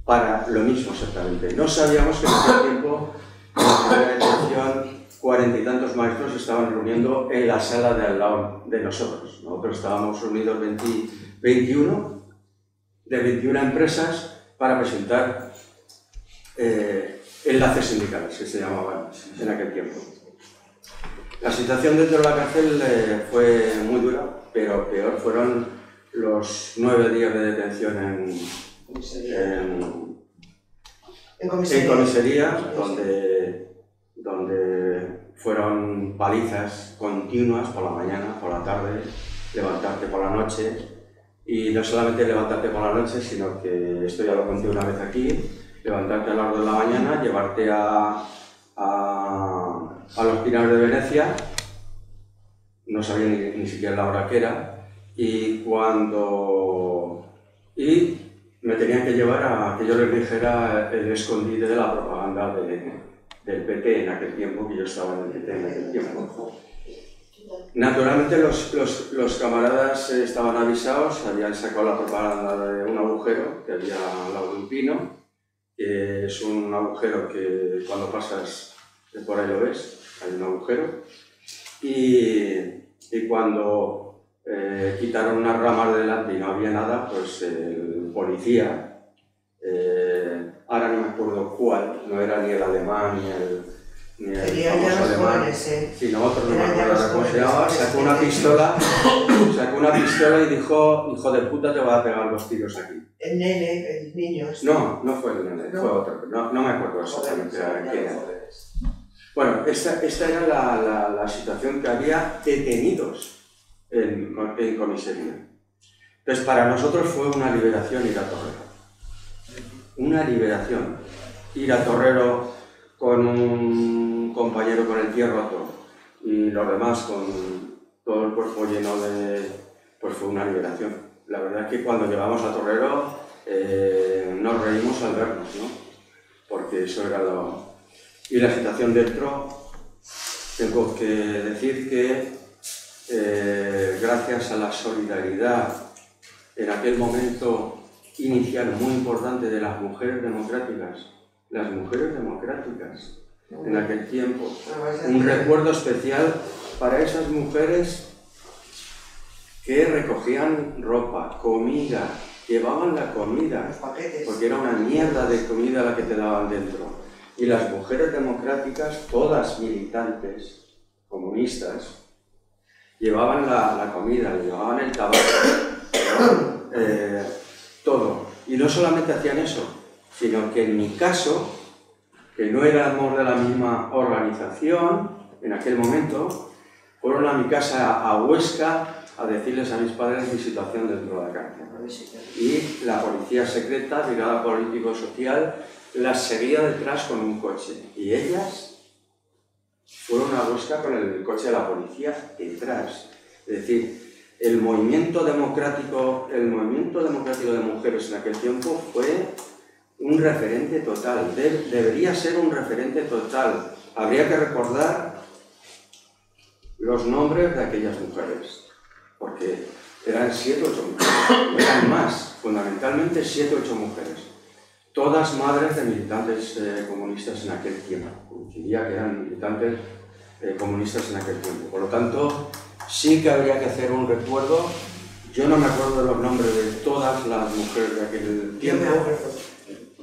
Speaker 5: para lo mismo exactamente. No sabíamos que en ese tiempo, en la primera detención, 40 y tantos maestros estaban reuniendo en la sala de al lado de nosotros. Nosotros estábamos reunidos 21 empresas para presentar enlaces sindicales, que se llamaban en aquel tiempo. La situación dentro de la cárcel fue muy dura, pero peor fueron los 9 días de detención en comisaría, donde fueron palizas continuas por la mañana, por la tarde, levantarte por la noche. Y no solamente levantarte por la noche, sino que esto ya lo conté una vez aquí, levantarte a las 2 de la mañana, llevarte a los Pinares de Venecia, no sabía ni siquiera la hora que era, y me tenían que llevar a que yo les dijera el escondite de la propaganda del PT en aquel tiempo, que yo estaba en el PT en aquel tiempo. Naturalmente los camaradas estaban avisados, habían sacado la propaganda de un agujero que había al lado de un pino, que es un agujero que cuando pasas por ahí lo ves, hay un agujero, y cuando quitaron unas ramas de delante y no había nada, pues el policía, ahora no me acuerdo cuál, no era ni el alemán ni el famoso alemán, sino otro, no me acuerdo cómo se llamaba, sacó una pistola y dijo: hijo de puta, te voy a pegar los tiros aquí.
Speaker 7: El nene, el niño.
Speaker 5: No fue el nene, fue otro, no me acuerdo exactamente quién era. Bueno, esta era la situación, que había detenidos en comisaría. Entonces, para nosotros fue una liberación ir a Torrero. Una liberación. Ir a Torrero con un compañero con el pie roto y los demás con todo el cuerpo lleno de... pues fue una liberación. La verdad es que cuando llegamos a Torrero nos reímos al vernos, ¿no? Porque eso era lo... Y la situación dentro, tengo que decir que gracias a la solidaridad en aquel momento inicial muy importante de las mujeres democráticas, en aquel tiempo, un recuerdo especial para esas mujeres que recogían ropa, comida, llevaban la comida, porque era una mierda de comida la que te daban dentro. Y las mujeres democráticas, todas militantes, comunistas, llevaban la comida, llevaban el tabaco, todo. Y no solamente hacían eso, sino que en mi caso, que no éramos de la misma organización en aquel momento, fueron a mi casa a Huesca a decirles a mis padres mi situación dentro de la cárcel. Y la policía secreta, brigada político-social, las seguía detrás con un coche. Y ellas fueron a Huesca con el coche de la policía detrás. Es decir, el movimiento democrático de mujeres en aquel tiempo fue un referente total, debería ser un referente total. Habría que recordar los nombres de aquellas mujeres, porque eran 7 o 8 mujeres, eran más, fundamentalmente 7 o 8 mujeres, todas madres de militantes comunistas en aquel tiempo, diría que eran militantes comunistas en aquel tiempo. Por lo tanto, sí que habría que hacer un recuerdo. Yo no me acuerdo de los nombres de todas las mujeres de aquel tiempo,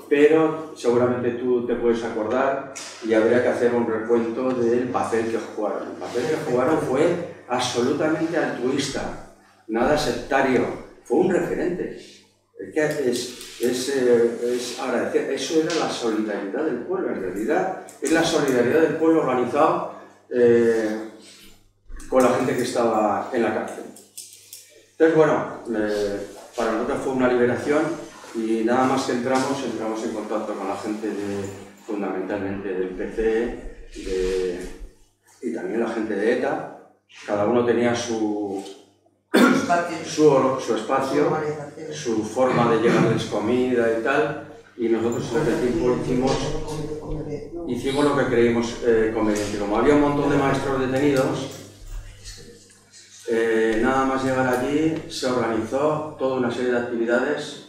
Speaker 5: pero seguramente tú te puedes acordar, y habría que hacer un recuento del papel que jugaron. El papel que jugaron fue absolutamente altruista, nada sectario, fue un referente. Es agradecer. Eso era la solidaridad del pueblo, en realidad es la solidaridad del pueblo organizado con la gente que estaba en la cárcel. Entonces, bueno, para nosotros fue una liberación, y nada más que entramos en contacto con la gente fundamentalmente del PC y también la gente de ETA. Cada uno tenía su espacio, su forma de llevarles comida y tal, y nosotros en ese tiempo hicimos lo que creímos conveniente. Como había un montón de maestros detenidos, nada más llegar allí se organizó toda una serie de actividades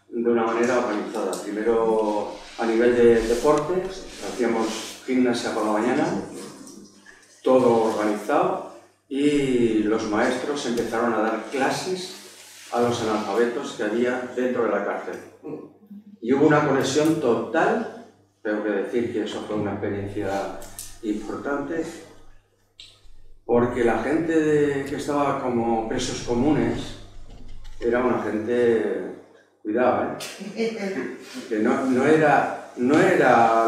Speaker 5: de una manera organizada. Primero a nivel de deportes, hacíamos gimnasia por la mañana, todo organizado, y los maestros empezaron a dar clases a los analfabetos que había dentro de la cárcel. Y hubo una conexión total, tengo que decir que eso fue una experiencia importante, porque la gente que estaba como presos comunes era una gente, cuidado, que no era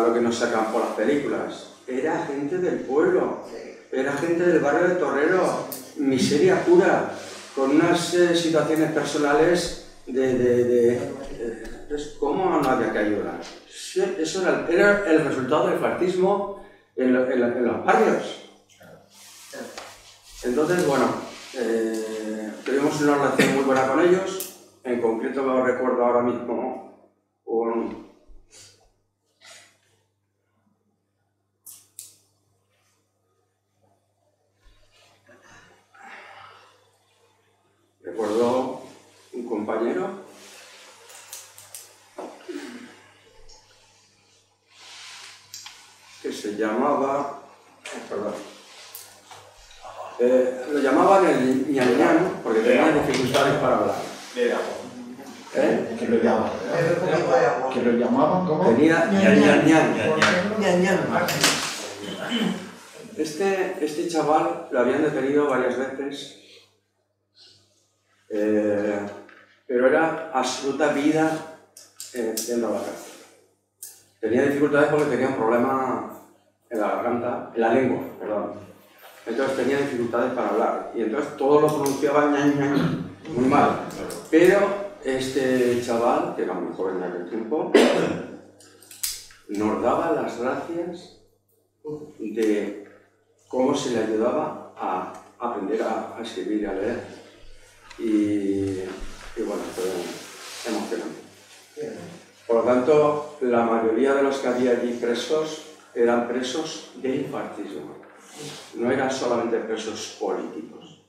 Speaker 5: lo que nos sacan por las películas, era gente del pueblo, era gente del barrio de Torrero, miseria pura, con unas situaciones personales ¿cómo no había que ayudar? Eso era el resultado del fascismo en los barrios. Entonces, bueno, tuvimos una relación muy buena con ellos. En concreto lo recuerdo ahora mismo recuerdo un compañero que se llamaba, lo llamaban el ñañán porque tenía dificultades para hablar.
Speaker 8: ¿Que lo llamaban como?
Speaker 5: Tenía ñañán.
Speaker 7: Ñañán.
Speaker 5: Este chaval lo habían detenido varias veces, pero era absoluta vida dentro de la cárcel. Tenía dificultades porque tenía un problema en la garganta, en la lengua, perdón. Entonces tenía dificultades para hablar y entonces todo lo pronunciaba ñañán, muy mal. Pero este chaval, que era muy joven en aquel tiempo, nos daba las gracias de cómo se le ayudaba a aprender a escribir y a leer. Y bueno, fue emocionante. Por lo tanto, la mayoría de los que había allí presos eran presos del fascismo. No eran solamente presos políticos.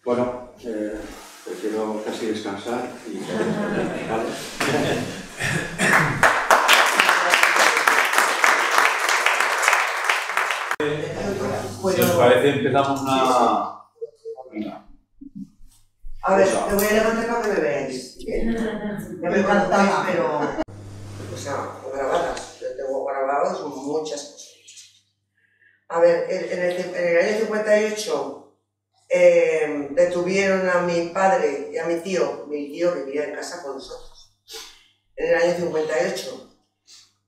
Speaker 5: Bueno, prefiero casi descansar y... ¿vale?
Speaker 3: Si os parece, empezamos una... Venga.
Speaker 7: A ver, te voy a levantar para que me veáis. Ya me contáis, pero... O sea, grabadas. Yo tengo grabados muchas cosas. A ver, en el año 58 detuvieron a mi padre y a mi tío. Mi tío vivía en casa con nosotros. En el año 58.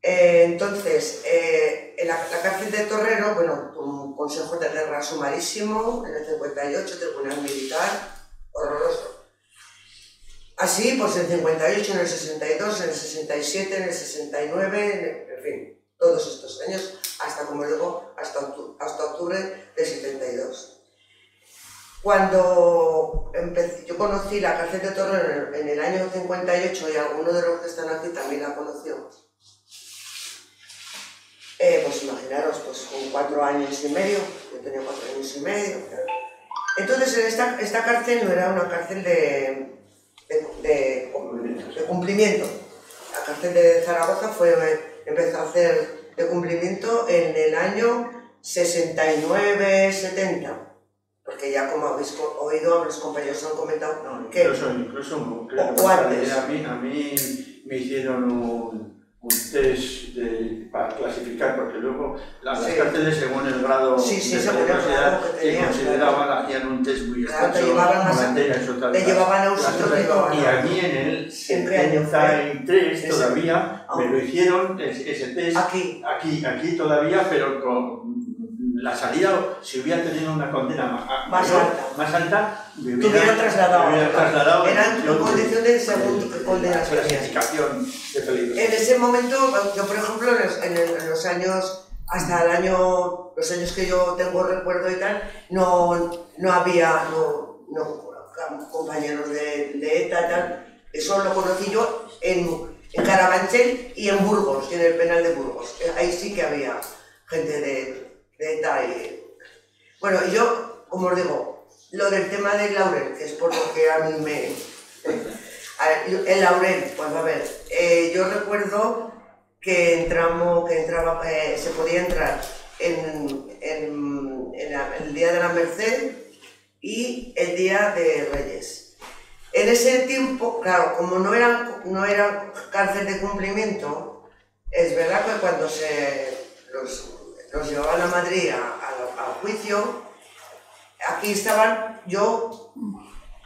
Speaker 7: Entonces, en la cárcel de Torrero, bueno, un consejo de guerra sumarísimo, en el 58, tribunal militar, horroroso. Así, pues en el 58, en el 62, en el 67, en el 69, en fin, todos estos años, hasta como luego, hasta octubre del 72. Cuando yo conocí la cárcel de Torrero en el año 58, y algunos de los que están aquí también la conoció, pues imaginaros, pues con 4 años y medio, yo tenía 4 años y medio. Entonces esta cárcel no era una cárcel de cumplimiento. La cárcel de Zaragoza empezó a hacer de cumplimiento en el año 69-70. Porque ya como habéis oído, los compañeros han comentado que...
Speaker 4: Incluso creo que a mí me hicieron un test para clasificar, porque luego las cárceles según el grado de peligrosidad que consideraban, hacían un test muy extenso.
Speaker 7: Te llevaban a un sitio.
Speaker 4: Y a mí en el 73 todavía me lo hicieron ese test. Aquí todavía, pero la salida, si hubiera tenido una condena
Speaker 7: más alta,
Speaker 4: me
Speaker 7: hubieran trasladado.
Speaker 4: Eran
Speaker 7: en condición de segunda condena.
Speaker 4: Clasificación de peligro.
Speaker 7: En ese momento, yo por ejemplo, en los años, hasta los años que yo tengo recuerdo y tal, no había compañeros de ETA y tal. Eso lo conocí yo en Carabanchel y en Burgos, y en el penal de Burgos. Ahí sí que había gente de ETA. Bueno, y yo, como os digo, lo del tema del Laurel, que es por lo que a mí me... El Laurel, pues a ver, yo recuerdo que se podía entrar en el Día de la Merced y el Día de Reyes. En ese tiempo, claro, como no era cárcel de cumplimiento, es verdad que cuando los llevaban a Madrid al juicio, aquí estaban, yo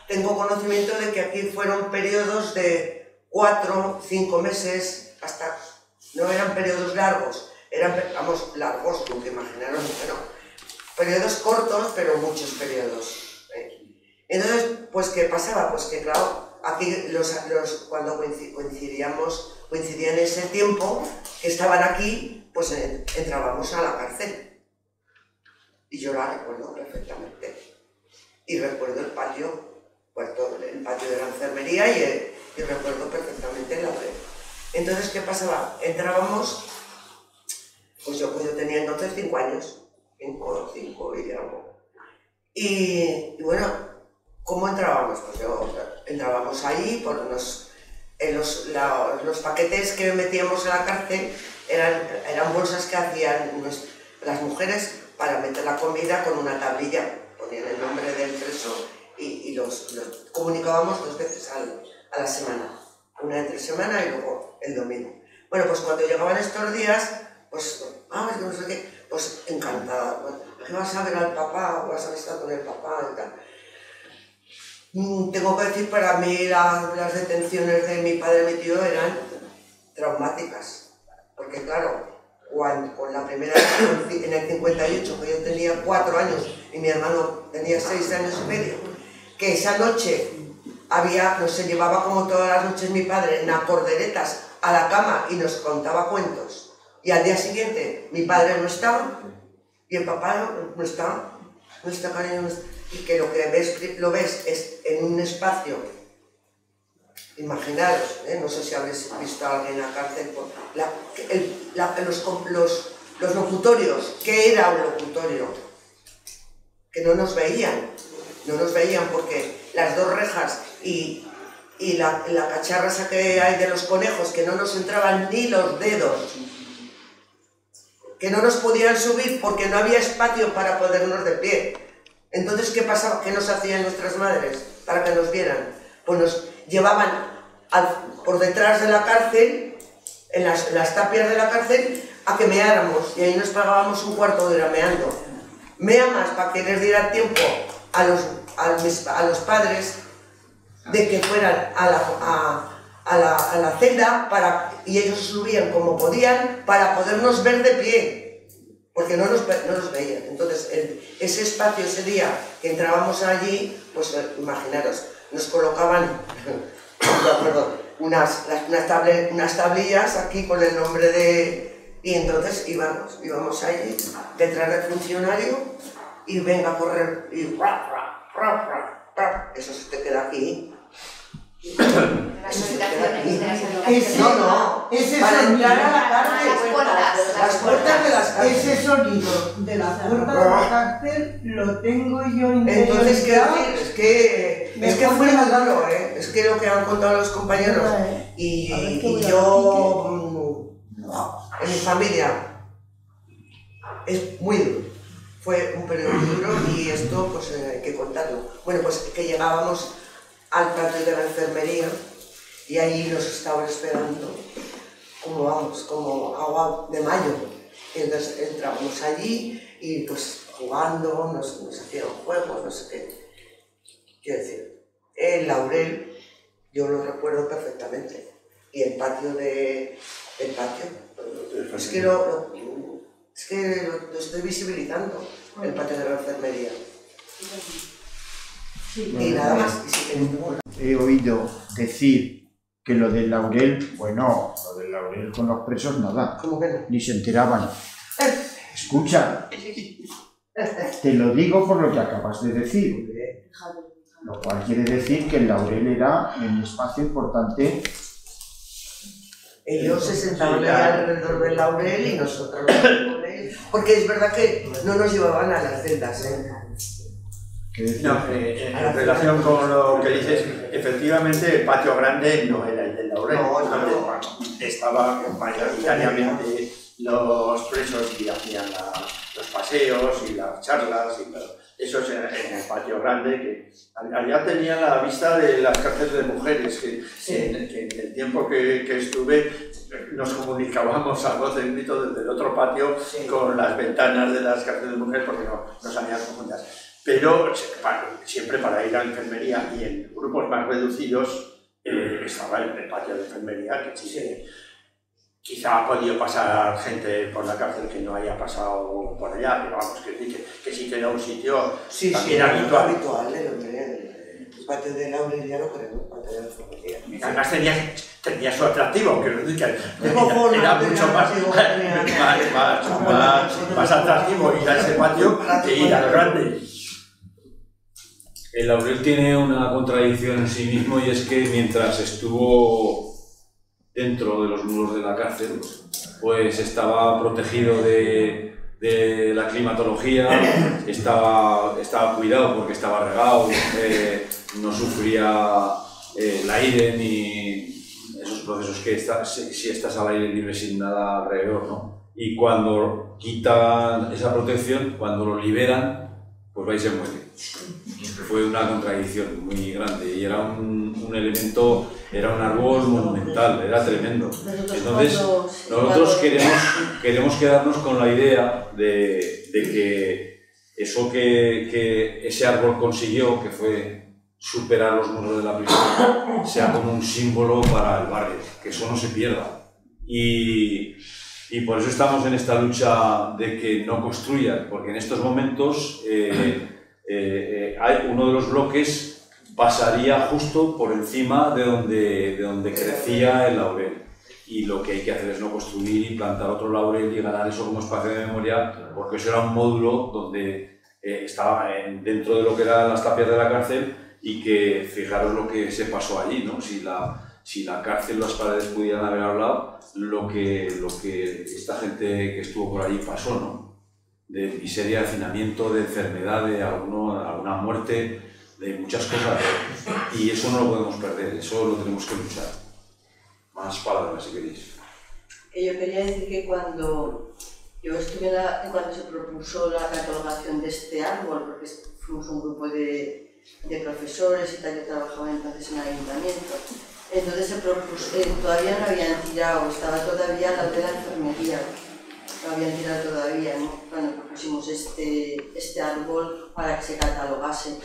Speaker 7: tengo conocimiento de que aquí fueron periodos de 4, 5 meses, hasta, no eran periodos largos, eran, vamos, largos, lo que imaginaron, bueno, periodos cortos, pero muchos periodos. Entonces, pues, ¿qué pasaba? Pues que, claro, aquí cuando coincidía en ese tiempo que estaban aquí, pues entrábamos a la cárcel. Y yo la recuerdo perfectamente. Y recuerdo el patio de la enfermería y recuerdo perfectamente la red. Entonces, ¿qué pasaba? Entrábamos, pues yo tenía entonces 5 años, 5 y algo. Y bueno, ¿cómo entrábamos? Pues entrábamos ahí, por los paquetes que metíamos en la cárcel eran bolsas que hacían las mujeres para meter la comida con una tablilla, ponían el nombre del preso y los comunicábamos 2 veces a la semana, una entre semana y luego el domingo. Bueno, pues cuando llegaban estos días, pues, no sé qué, pues encantada, ¿qué vas a ver al papá? ¿Vas a estar con el papá? Y tal. Tengo que decir, para mí las detenciones de mi padre y mi tío eran traumáticas, porque claro, con la primera en el 58, que yo tenía 4 años y mi hermano tenía 6 años y medio, que esa noche se llevaba como todas las noches mi padre en acorderetas a la cama y nos contaba cuentos, y al día siguiente mi padre no estaba y el papá no está cariño, no está. Y que lo ves es en un espacio, imaginaros, no sé si habréis visto a alguien en la cárcel, los locutorios, ¿qué era un locutorio? Que no nos veían porque las 2 rejas y la cacharra esa que hay de los conejos, que no nos entraban ni los dedos, que no nos podían subir porque no había espacio para ponernos de pie. Entonces, ¿qué pasaba? ¿Qué nos hacían nuestras madres para que nos vieran? Pues nos llevaban por detrás de la cárcel, en las tapias de la cárcel, a que meáramos, y ahí nos pagábamos un cuarto de hora meando. Mea más para que les diera tiempo a los padres de que fueran a la celda y ellos subían como podían para podernos ver de pie. Porque no nos veían. Entonces, ese espacio, ese día que entrábamos allí, pues imaginaros, nos colocaban unas tablillas aquí con el nombre de... Y entonces íbamos allí, detrás del funcionario, y venga a correr, y eso se te queda aquí.
Speaker 9: Para entrar a la cárcel,
Speaker 6: las puertas de las cárceles.
Speaker 9: Ese sonido de la puerta de la cárcel lo tengo yo interiorizado.
Speaker 7: Entonces, ¿qué decir? Es que fue muy duro, es que lo que han contado los compañeros y yo en mi familia es muy duro. Fue un periodo muy duro y esto pues hay que contarlo. Bueno, pues que llegábamos al patio de la enfermería y ahí nos estaban esperando como agua de mayo. Y entonces entrábamos allí y pues jugando, nos hacían juegos, no sé qué. Quiero decir, el Laurel yo lo recuerdo perfectamente. Y el patio es que Es que lo estoy visibilizando, el patio de la enfermería. Y nada más.
Speaker 8: He oído decir que lo del laurel, bueno, lo del laurel con los presos nada.
Speaker 7: ¿Cómo que no?
Speaker 8: Ni se enteraban. Escucha, te lo digo por lo que acabas de decir. Lo cual quiere decir que el laurel era un espacio importante.
Speaker 7: Ellos se sentaban ahí alrededor del laurel y nosotros con él. Porque es verdad que no nos llevaban a las celdas, ¿eh?
Speaker 4: No, en relación con lo que dices, efectivamente el patio grande no era el del laurel.
Speaker 7: No.
Speaker 4: Estaba mayoritariamente los presos y hacían los paseos y las charlas y todo. Eso es en el patio grande, que allá tenía la vista de las cárceles de mujeres, que en el tiempo que estuve nos comunicábamos a voz de grito desde el otro patio con las ventanas de las cárceles de mujeres porque no salían conjuntas. Pero siempre para ir a la enfermería y en grupos más reducidos estaba el patio de enfermería, que sí. Quizá ha podido pasar gente por la cárcel que no haya pasado por allá, pero vamos, que sí que era un sitio también habitual.
Speaker 7: El patio de laurel ya lo queremos, el patio de la enfermería.
Speaker 4: Además tenía su atractivo, que era mucho más atractivo ir a ese patio que ir al grande.
Speaker 3: El laurel tiene una contradicción en sí mismo, y es que mientras estuvo dentro de los muros de la cárcel, pues estaba protegido de la climatología, estaba cuidado porque estaba regado, no sufría el aire ni esos procesos que si estás al aire libre sin nada alrededor, ¿no? Y cuando quitan esa protección, cuando lo liberan, pues va y se muere. Fue una contradicción muy grande y era un elemento, era un árbol monumental, era tremendo. Entonces, nosotros queremos quedarnos con la idea de que eso que ese árbol consiguió, que fue superar los muros de la prisión, sea como un símbolo para el barrio, que eso no se pierda. Y por eso estamos en esta lucha de que no construyan, porque en estos momentos hay uno de los bloques pasaría justo por encima de donde crecía el laurel, y lo que hay que hacer es no construir y plantar otro laurel y ganar eso como espacio de memoria, porque eso era un módulo donde estaba dentro de lo que eran las tapias de la cárcel, y que fijaros lo que se pasó allí, ¿no? Si la cárcel, las paredes pudieran haber hablado, lo que esta gente que estuvo por allí pasó, ¿no? De miseria, de hacinamiento, de enfermedad, de alguna muerte, de muchas cosas, y eso no lo podemos perder, eso lo tenemos que luchar. Más palabras, si queréis.
Speaker 6: Yo quería decir que cuando yo estuve cuando se propuso la catalogación de este árbol, porque fuimos un grupo de profesores y tal, yo trabajaba entonces en el ayuntamiento, entonces se propuso, todavía no habían tirado, estaba todavía la de la enfermería. No habían tirado todavía, ¿no? Cuando propusimos este árbol para que se catalogase,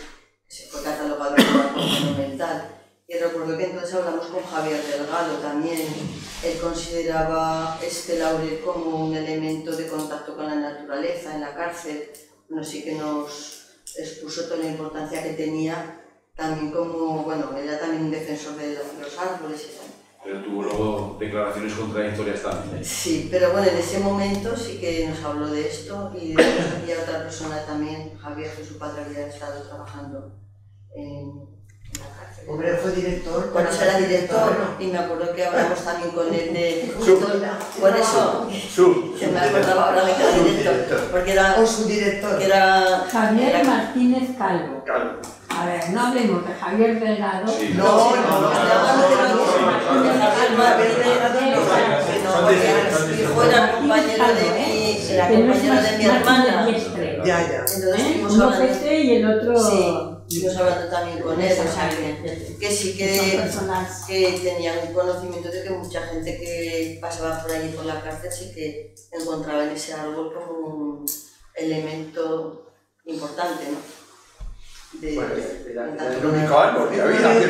Speaker 6: que se fue catalogado como árbol monumental. Y recuerdo que entonces hablamos con Javier Delgado también. Él consideraba este laurel como un elemento de contacto con la naturaleza en la cárcel. Bueno, sí que nos expuso toda la importancia que tenía, también como, bueno, él era también un defensor de los árboles y tal.
Speaker 3: Pero tuvo luego declaraciones contradictorias también.
Speaker 6: Sí, pero bueno, en ese momento sí que nos habló de esto, y después había otra persona también, Javier, que su padre había estado trabajando en la cárcel.
Speaker 7: Hombre, fue director.
Speaker 6: Bueno, era director, y me acuerdo que hablamos también con él de... Por eso, que me acordaba ahora de que era director, porque era...
Speaker 7: O su director.
Speaker 6: Que era
Speaker 10: Javier Martínez Calvo. A ver, no hablemos de Javier Delgado.
Speaker 3: Sí.
Speaker 7: No,
Speaker 6: mi hijo era compañero de mi hermana.
Speaker 7: Ya.
Speaker 6: Entonces estuvimos
Speaker 10: Uno
Speaker 6: hablando.
Speaker 10: PC y el otro...
Speaker 6: Sí, estuvimos hablando también con él, o sea, que sí que tenían un conocimiento de que mucha gente que pasaba por allí por la cárcel sí que encontraba en ese árbol como un elemento importante, ¿no?
Speaker 4: Bueno, era el único árbol que había,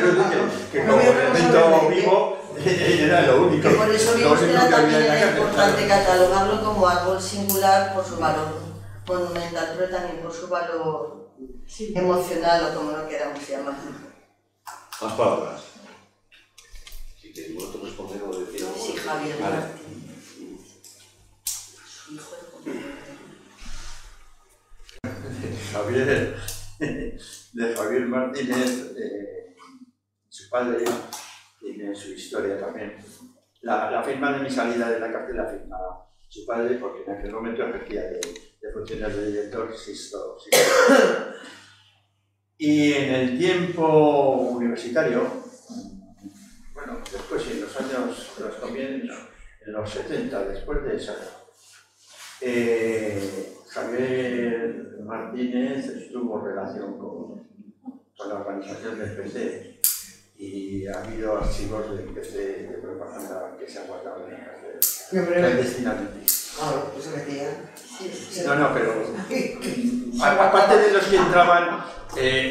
Speaker 4: que como elemento vivo Era lo único.
Speaker 6: Que por eso
Speaker 4: lo único que
Speaker 6: Biosfera también
Speaker 4: había en la
Speaker 6: era
Speaker 4: cárcel,
Speaker 6: importante
Speaker 4: claro.
Speaker 6: catalogarlo como árbol singular por su valor monumental, pero también por su valor emocional o como lo queramos llamar.
Speaker 3: Más palabras.
Speaker 11: Si queréis vosotros responder o decir algo.
Speaker 6: Sí, Javier
Speaker 11: Vale.
Speaker 6: Martín. Su hijo
Speaker 4: de Javier Martínez, su padre, tiene su historia también. La firma de mi salida de la cárcel la firma su padre, porque en aquel momento ejercía de funcionario de director Sisto. Y en el tiempo universitario, bueno, después en los años, en los 70, después de esa, Javier Martínez tuvo relación con la organización del PC y ha habido archivos del PC de propaganda que se han guardado en la cárcel clandestinamente.
Speaker 7: Claro, pues se metía.
Speaker 4: No, pero aparte de los que entraban,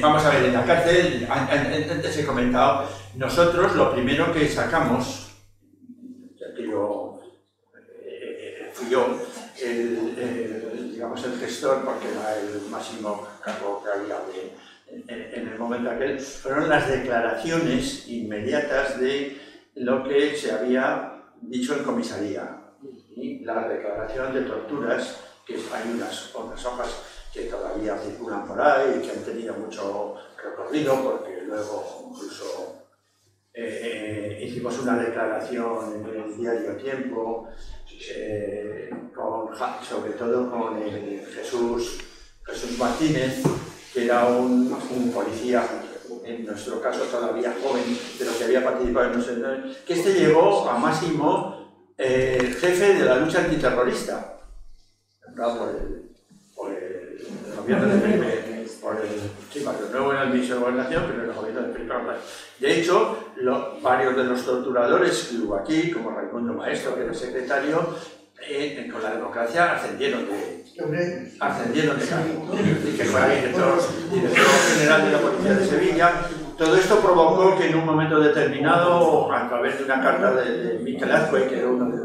Speaker 4: vamos a ver, en la cárcel, antes he comentado, nosotros lo primero que sacamos, ya que yo fui yo, digamos el gestor, porque era el máximo cargo que había en el momento aquel, fueron las declaraciones inmediatas de lo que se había dicho en comisaría. Y la declaración de torturas, que hay unas hojas que todavía circulan por ahí y que han tenido mucho recorrido, porque luego incluso hicimos una declaración en el diario Tiempo, sobre todo con Jesús Martínez, que era un policía, en nuestro caso todavía joven, pero que había participado en los... que este llegó a máximo jefe de la lucha antiterrorista, por el gobierno de Felipe, porque el nuevo era el ministro de Gobernación, pero el gobierno de Felipe. De hecho, varios de los torturadores que hubo aquí, como Raimundo Maestro, que era secretario, con la democracia ascendieron de cargo, que fue director general de la Policía de Sevilla. Todo esto provocó que en un momento determinado, a través de una carta de Miquel Azcue, que era uno de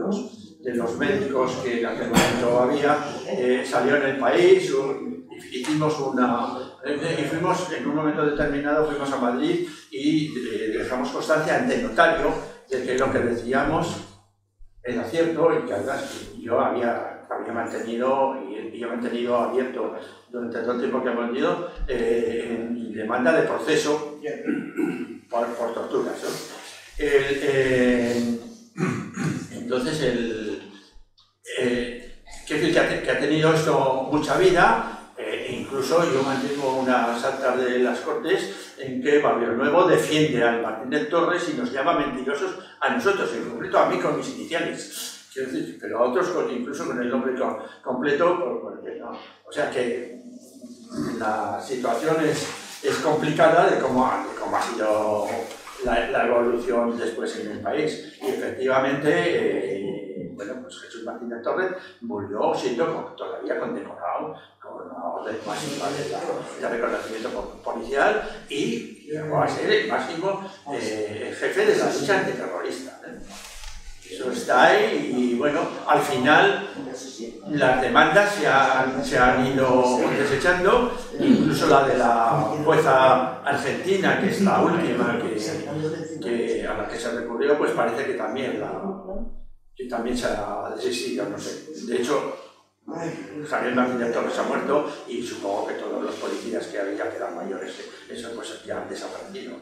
Speaker 4: los médicos que en aquel momento había, salió en el país, hicimos y fuimos, en un momento determinado, fuimos a Madrid y dejamos constancia ante el notario de que lo que decíamos era cierto y que además yo había mantenido abierto durante todo el tiempo que hemos tenido demanda de proceso por torturas, ¿no? Entonces, quiero decir que ha tenido esto mucha vida. Incluso yo mantengo unas actas de las Cortes en que Barrio Nuevo defiende al Martínez Torres y nos llama mentirosos a nosotros, en concreto a mí con mis iniciales. Quiero decir, pero a otros incluso con el nombre completo, porque no. O sea que la situación es complicada de cómo ha sido la evolución después en el país. Y efectivamente, bueno, pues Jesús Martínez Torres murió siendo todavía condecorado con la orden máxima de reconocimiento policial y llegó a ser el máximo jefe de la lucha antiterrorista. Eso está ahí y bueno, al final las demandas se han ido desechando, incluso la de la jueza argentina, que es la última a la que se recurrió, pues parece que también se ha desistido, no sé. De hecho, Javier Martínez Torres ha muerto y supongo que todos los policías que había, que eran mayores, esos pues ya han desaparecido.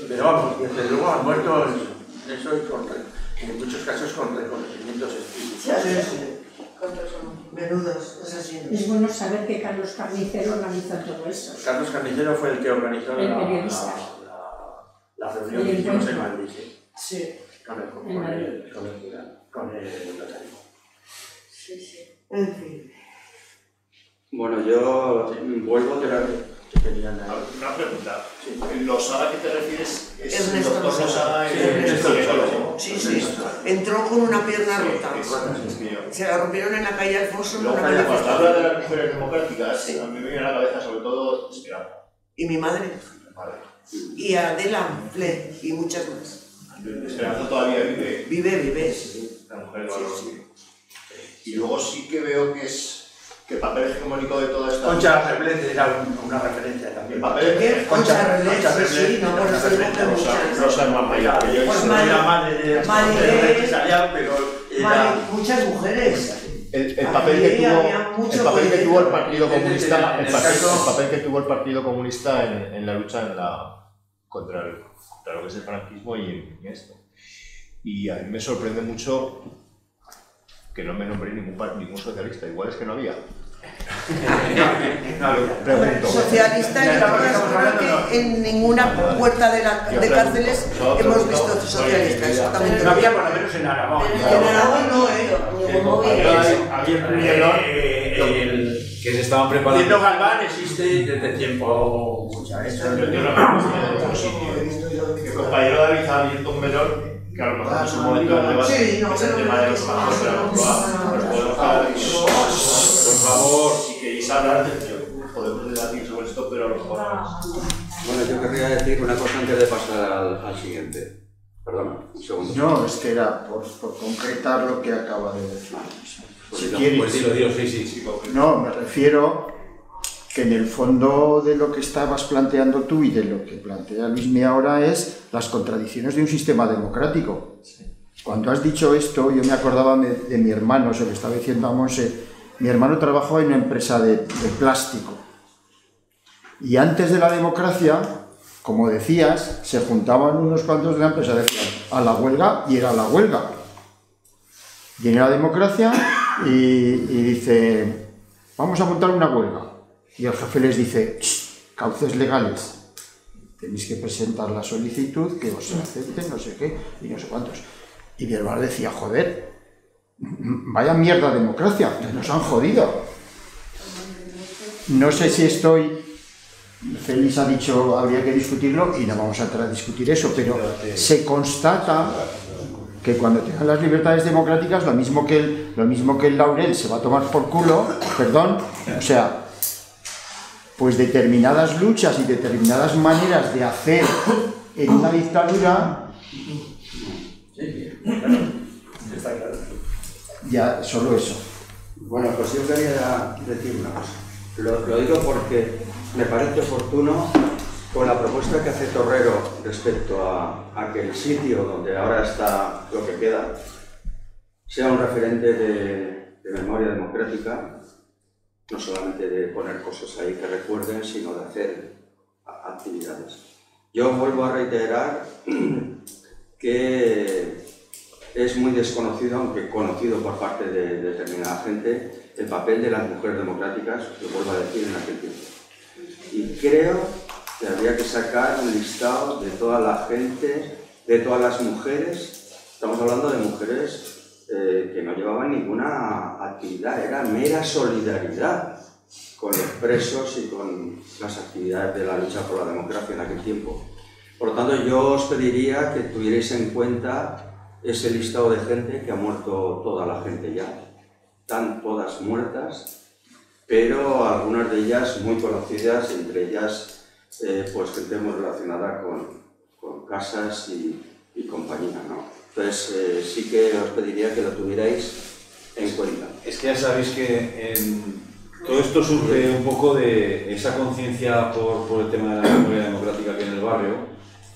Speaker 4: Pero vamos, desde luego han muerto eso y en muchos casos con reconocimientos espirituales.
Speaker 7: Menudos asesinos.
Speaker 10: Es bueno saber que Carlos Carnicero organizó todo eso.
Speaker 4: Carlos Carnicero fue el que organizó la reunión que hicimos en Madrid. Sí. Con el notario.
Speaker 7: Sí. En fin.
Speaker 5: Bueno, yo vuelvo a tener...
Speaker 12: Una pregunta. Sí. ¿Losada a qué te refieres? ¿Es el
Speaker 7: Ernesto
Speaker 12: doctor Losada?
Speaker 7: Sí. Entró con una pierna rota. Se la rompieron en la calle Alfonso.
Speaker 12: Cuando habla de las mujeres democráticas, a mí me viene a la cabeza sobre todo Esperanza.
Speaker 7: ¿Y mi madre? y Adela Fle, y muchas más.
Speaker 12: Esperanza todavía vive.
Speaker 7: Vive, sí.
Speaker 12: La mujer de valor. Y luego sí que veo que el papel hegemónico de toda esta...
Speaker 4: Concha Reblez era una referencia también.
Speaker 12: El papel
Speaker 7: ¿Qué? Concha Reblez, sí, no, por eso digo que muchas.
Speaker 12: Rosa es más mayor que yo.
Speaker 7: Pues
Speaker 4: Era madre de empresarial, pero era...
Speaker 7: Muchas mujeres.
Speaker 13: El papel que tuvo el Partido Comunista, el papel que tuvo el Partido Comunista en la lucha contra lo que es el franquismo y esto. Y a mí me sorprende mucho que no me nombré ningún socialista, igual es que no había. Pregunto.
Speaker 7: Socialista, yo creo que en ninguna puerta de cárceles hemos visto socialistas, exactamente.
Speaker 4: No había, por lo menos en Aragón.
Speaker 7: En Aragón no,
Speaker 3: que se estaban preparando.
Speaker 4: Ciendo Galván existe desde tiempo.
Speaker 12: Yo no he otro sitio. El compañero David ha abierto un melón que a lo mejor en su momento del debate es el tema de los bajos, pero podemos hablar de eso. Por favor, si queréis hablar de podemos debatir sobre esto, pero a lo mejor
Speaker 5: Bueno, yo querría decir una cosa antes de pasar al siguiente. Perdona, un segundo.
Speaker 8: No, es que era por concretar lo que acaba de decir.
Speaker 3: Pues
Speaker 8: Si
Speaker 3: dilo,
Speaker 8: quieres.
Speaker 3: pues dilo, sí.
Speaker 8: No, me refiero que en el fondo de lo que estabas planteando tú y de lo que plantea Luismi ahora es las contradicciones de un sistema democrático. Cuando has dicho esto, yo me acordaba de mi hermano, se lo estaba diciendo a Monse. Mi hermano trabajó en una empresa de plástico. Y antes de la democracia, como decías, se juntaban unos cuantos de la empresa, decían a la huelga y era la huelga. Viene la democracia y dice, vamos a montar una huelga. Y el jefe les dice, cauces legales, tenéis que presentar la solicitud, que os acepten, no sé qué, y no sé cuántos. Y mi hermano decía, joder, vaya mierda democracia, que nos han jodido. No sé si estoy... Félix ha dicho, habría que discutirlo, y no vamos a entrar a discutir eso, pero se constata que cuando tengan las libertades democráticas, lo mismo que el Laurel se va a tomar por culo, perdón, o sea, pues determinadas luchas y determinadas maneras de hacer en una dictadura,
Speaker 4: Está claro.
Speaker 8: ya solo eso.
Speaker 5: Bueno, pues yo quería decir una cosa. Lo digo porque me parece oportuno con la propuesta que hace Torrero respecto a que el sitio donde ahora está lo que queda sea un referente de memoria democrática, no solamente de poner cosas ahí que recuerden, sino de hacer actividades. Yo vuelvo a reiterar que es muy desconocido, aunque conocido por parte de determinada gente, el papel de las mujeres democráticas, lo vuelvo a decir, en aquel tiempo. Y creo que habría que sacar un listado de toda la gente, de todas las mujeres, estamos hablando de mujeres que no llevaban ninguna actividad, era mera solidaridad con los presos y con las actividades de la lucha por la democracia en aquel tiempo. Por lo tanto, yo os pediría que tuvierais en cuenta ese listado de gente que ha muerto toda la gente ya. Están todas muertas, pero algunas de ellas muy conocidas, entre ellas pues gente muy relacionada con Casas y compañía, ¿no? Entonces sí que os pediría que lo tuvierais en cuenta.
Speaker 3: Es que ya sabéis que todo esto surge un poco de esa conciencia por el tema de la memoria democrática que en el barrio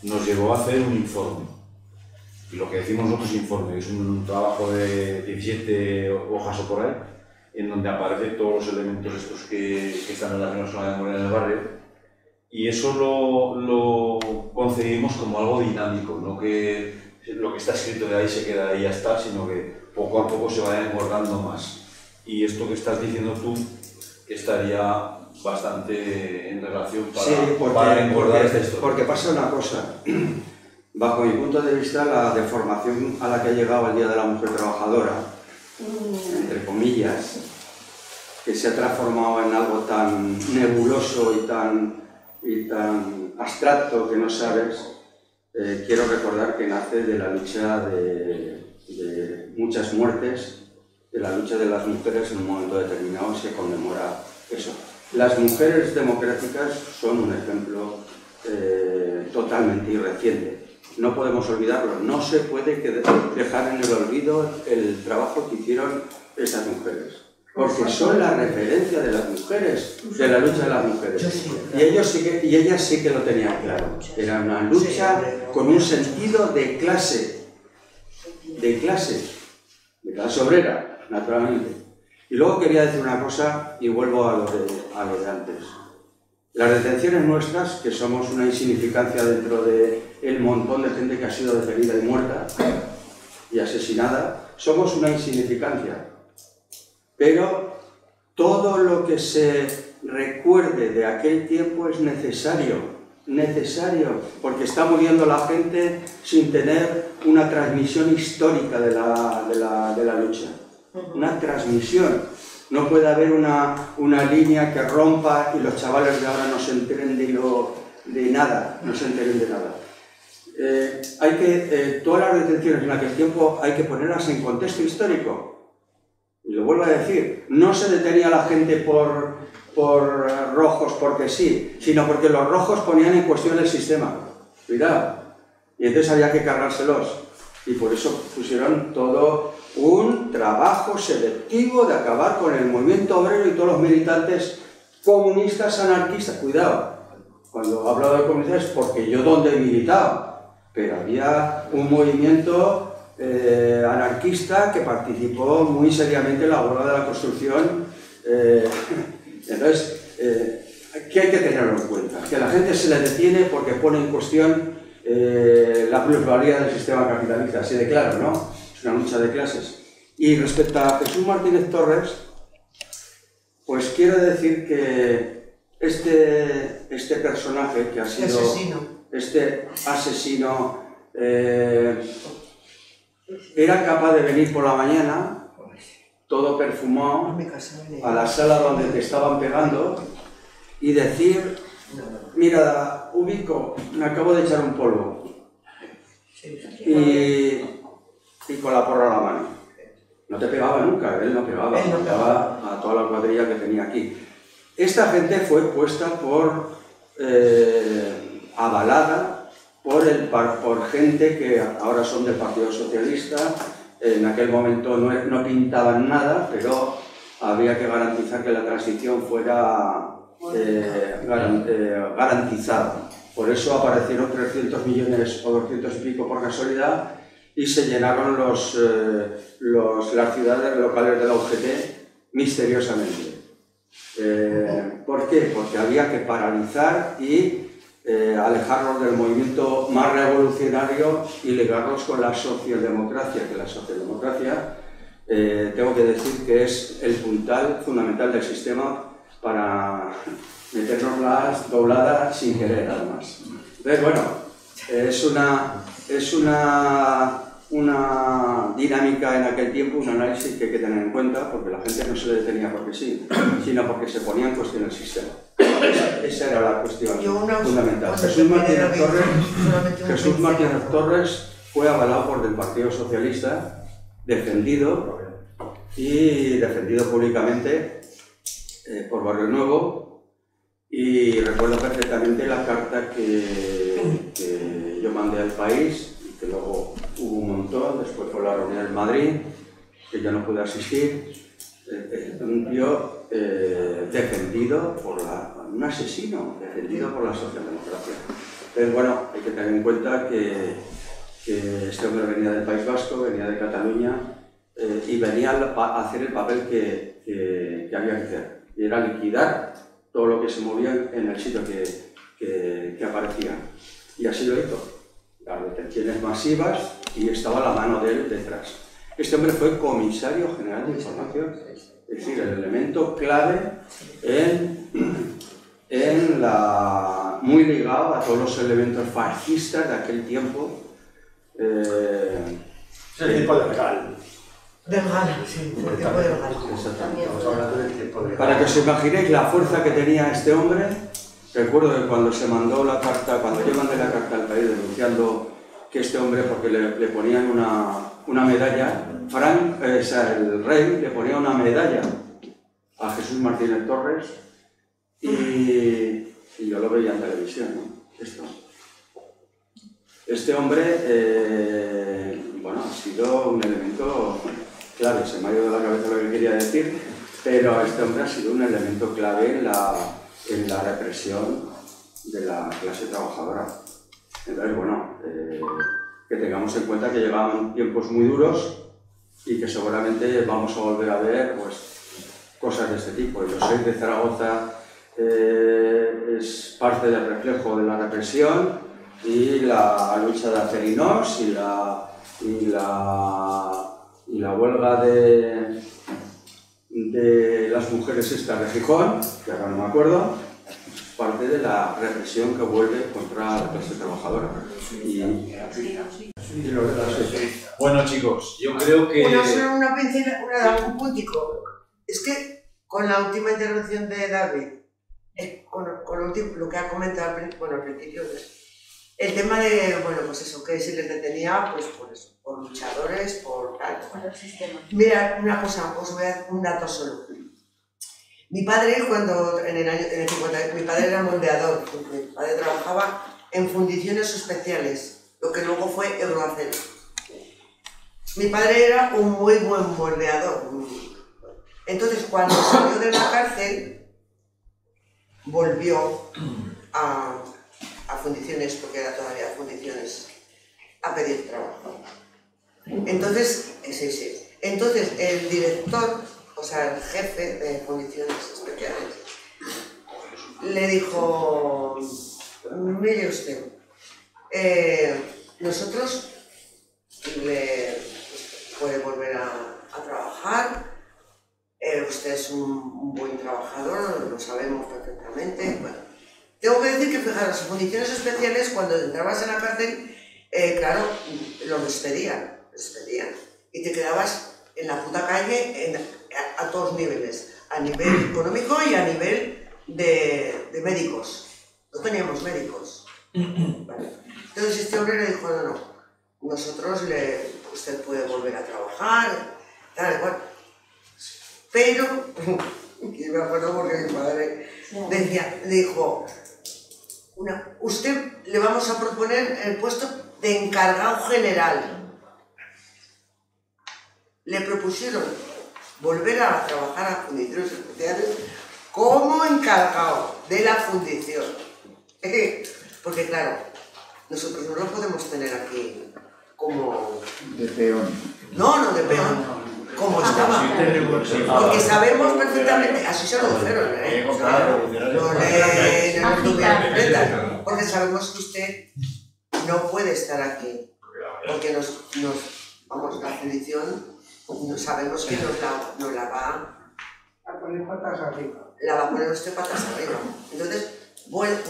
Speaker 3: nos llevó a hacer un informe. Y lo que decimos nosotros informe, es un trabajo de 17 hojas o por ahí, en donde aparecen todos los elementos estos que están relacionados con la memoria del barrio. Y eso lo concebimos como algo dinámico, no que lo que está escrito de ahí se queda ahí y ya está, sino que poco a poco se vaya engordando más. Y esto que estás diciendo tú, que estaría bastante en relación para engordar esta historia.
Speaker 5: Porque pasa una cosa. Bajo mi punto de vista, la deformación a la que ha llegado el Día de la Mujer Trabajadora, entre comillas, que se ha transformado en algo tan nebuloso y tan abstracto que no sabes, quiero recordar que nace de la lucha de muchas muertes, de la lucha de las mujeres en un momento determinado, se conmemora eso. Las mujeres democráticas son un ejemplo totalmente y reciente. No podemos olvidarlo, no se puede dejar en el olvido el trabajo que hicieron esas mujeres. Porque son la referencia de las mujeres, de la lucha de las mujeres. Y ellas sí que lo tenían claro. Era una lucha con un sentido de clase obrera, naturalmente. Y luego quería decir una cosa, y vuelvo a lo de antes. Las detenciones nuestras, que somos una insignificancia dentro del montón de gente que ha sido detenida y muerta y asesinada, somos una insignificancia. Pero todo lo que se recuerde de aquel tiempo es necesario, porque está muriendo la gente sin tener una transmisión histórica de la lucha. Una transmisión. No puede haber una línea que rompa y los chavales de ahora no se enteren de nada, no se enteren de nada. Todas las detenciones en aquel tiempo hay que ponerlas en contexto histórico. Y lo vuelvo a decir, no se detenía a la gente por rojos porque sí, sino porque los rojos ponían en cuestión el sistema. Cuidado. Y entonces había que cargárselos. Y por eso pusieron todo un trabajo selectivo de acabar con el movimiento obrero y todos los militantes comunistas, anarquistas. Cuidado, cuando hablo de comunistas es porque yo donde he militado, pero había un movimiento anarquista que participó muy seriamente en la huelga de la construcción. Entonces, ¿qué hay que tenerlo en cuenta? Que a la gente se le detiene porque pone en cuestión la plusvalía del sistema capitalista, así de claro, ¿no? Es una lucha de clases. Y respecto a Jesús Martínez Torres, pues quiero decir que este personaje que ha sido este asesino era capaz de venir por la mañana, todo perfumado, a la sala donde te estaban pegando y decir: mira, ubico, me acabo de echar un polvo. Y con la porra a la mano. No te pegaba nunca, él no pegaba, pegaba a toda la cuadrilla que tenía aquí. Esta gente fue puesta avalada por gente que ahora son del Partido Socialista. En aquel momento no pintaban nada, pero había que garantizar que la transición fuera garantizada. Por eso aparecieron 300 millones o 200 y pico por casualidad y se llenaron las ciudades locales de la UGT misteriosamente. ¿Por qué? Porque había que paralizar y alejarlos del movimiento más revolucionario y ligarlos con la socialdemocracia, que la socialdemocracia tengo que decir que es el puntal fundamental del sistema para meternos las dobladas sin querer, además. Entonces, bueno, es una dinámica en aquel tiempo, un análisis que hay que tener en cuenta, porque la gente no se le detenía porque sí, sino porque se ponía en cuestión el sistema. Esa era la cuestión fundamental. Jesús Martínez Torres fue avalado por el Partido Socialista, defendido públicamente por Barrio Nuevo, y recuerdo perfectamente la carta que yo mandé al país, y que luego hubo un montón, después fue la reunión en Madrid, que yo no pude asistir, un tío defendido por un asesino, defendido por la socialdemocracia. Entonces, bueno, hay que tener en cuenta que este hombre venía del País Vasco, venía de Cataluña, y venía a hacer el papel que había que hacer, y era liquidar todo lo que se movía en el sitio que aparecía. Y así lo hizo. Las detenciones masivas, y estaba la mano de él detrás. Este hombre fue comisario general de información, es decir, el elemento clave muy ligado a todos los elementos fascistas de aquel tiempo.
Speaker 4: Es el tiempo de Regal.
Speaker 7: De Regal, sí, el tiempo de Regal.
Speaker 4: Estamos hablando del tiempo de Regal.
Speaker 5: Para que os imaginéis la fuerza que tenía este hombre, recuerdo que cuando se mandó la carta, cuando yo mandé la carta al país denunciando que este hombre, porque le ponían una medalla, el rey le ponía una medalla a Jesús Martínez Torres, y yo lo veía en televisión, ¿no? esto. Este hombre, bueno, ha sido un elemento clave, se me ha ido de la cabeza lo que quería decir, pero este hombre ha sido un elemento clave en la represión de la clase trabajadora. Entonces, bueno, que tengamos en cuenta que llegaban tiempos muy duros y que seguramente vamos a volver a ver pues, cosas de este tipo. Yo soy de Zaragoza, es parte del reflejo de la represión y la lucha de Acerinos y la huelga de las mujeres estas de Gijón, que ahora no me acuerdo, parte de la represión que vuelve contra la clase trabajadora.
Speaker 3: Bueno, chicos, yo creo que...
Speaker 7: Un puntico. Es que con la última intervención de David, con lo que ha comentado al principio, el tema de, bueno, pues eso, que se les detenía, pues por eso, por luchadores, por tal. Mira, una cosa, os voy a dar un dato solo. Mi padre, cuando en el 50, mi padre era moldeador, mi padre trabajaba en fundiciones especiales, lo que luego fue Euroacero. Mi padre era un muy buen moldeador. Entonces, cuando salió de la cárcel, volvió a fundiciones, porque era todavía fundiciones, a pedir trabajo. Entonces, Entonces, el director, o sea, el jefe de fundiciones especiales, le dijo, mire usted, nosotros puede volver a trabajar, usted es un buen trabajador, lo sabemos perfectamente. Bueno, tengo que decir que, fijaros, las fundiciones especiales, cuando entrabas en la cárcel, claro, lo despedían, y te quedabas en la puta calle a todos niveles, a nivel económico y a nivel de médicos. No teníamos médicos. Vale. Entonces este hombre le dijo, no, nosotros usted puede volver a trabajar, tal cual. Pero, y me acuerdo porque mi padre le dijo, usted le vamos a proponer el puesto de encargado general. Le propusieron volver a trabajar a fundiciones especiales como encargado de la fundición. Porque claro, nosotros no lo podemos tener aquí como...
Speaker 8: De peón.
Speaker 7: No, de peón. Como estaba. Porque sabemos perfectamente, así se lo dijeron, porque sabemos que usted no puede estar aquí. Porque vamos, la fundición, sabemos que nos la va a poner patas arriba. La va a poner usted patas arriba. Entonces,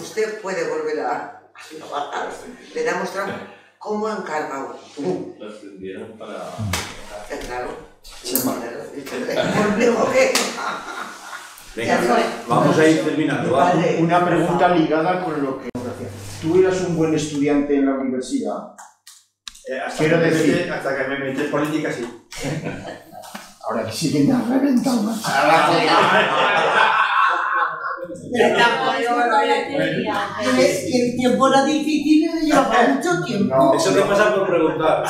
Speaker 7: usted puede volver a trabajar. Le damos trabajo como encargado.
Speaker 11: Lo extendieron para...
Speaker 7: Claro.
Speaker 3: Venga, vamos a ir terminando.
Speaker 8: Una pregunta ligada con lo que... ¿Tú eras un buen estudiante en la universidad? Quiero decir...
Speaker 4: Hasta que me metí en política, sí.
Speaker 8: Ahora que sí que me has reventado más.
Speaker 9: Y el tiempo era difícil y llevaba mucho tiempo.
Speaker 3: No, eso te pasa por preguntar.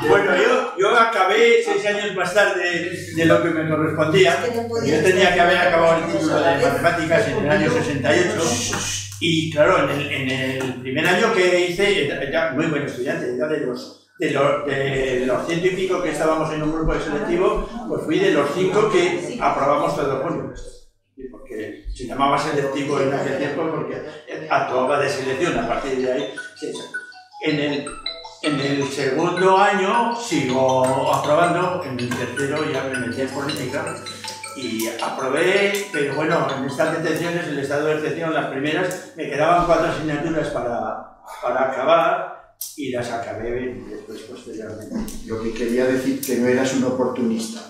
Speaker 4: Bueno, yo acabé 6 años más tarde de lo que me correspondía. Yo tenía que haber acabado el título de matemáticas en el año 68. Y claro, en el primer año que hice, era muy buen estudiante, ya de los 100 y pico que estábamos en un grupo de selectivo, pues fui de los 5 que aprobamos todo el junio. Porque se llamaba selectivo en aquel tiempo porque actuaba de selección, a partir de ahí. En el segundo año sigo aprobando, en el tercero ya me metí en política y aprobé, pero bueno, en estas detenciones, el estado de excepción, las primeras, me quedaban 4 asignaturas para acabar y las acabé después posteriormente.
Speaker 8: Lo que quería decir que no eras un oportunista.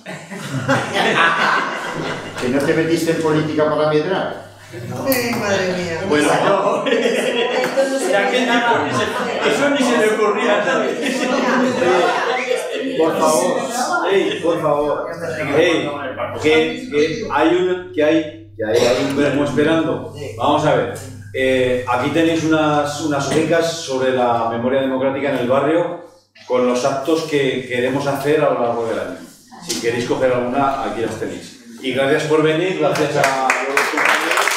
Speaker 8: Que no te metiste en política para medrar.
Speaker 7: Ay, madre mía.
Speaker 3: Bueno,
Speaker 4: eso ni se le ocurría, ¿sabes?
Speaker 3: Por favor, que hay un vermo esperando. Vamos a ver, Aquí tenéis unas becas sobre la memoria democrática en el barrio con los actos que queremos hacer a lo largo del año. Si queréis coger alguna, aquí las tenéis. Y gracias por venir, gracias a los compañeros.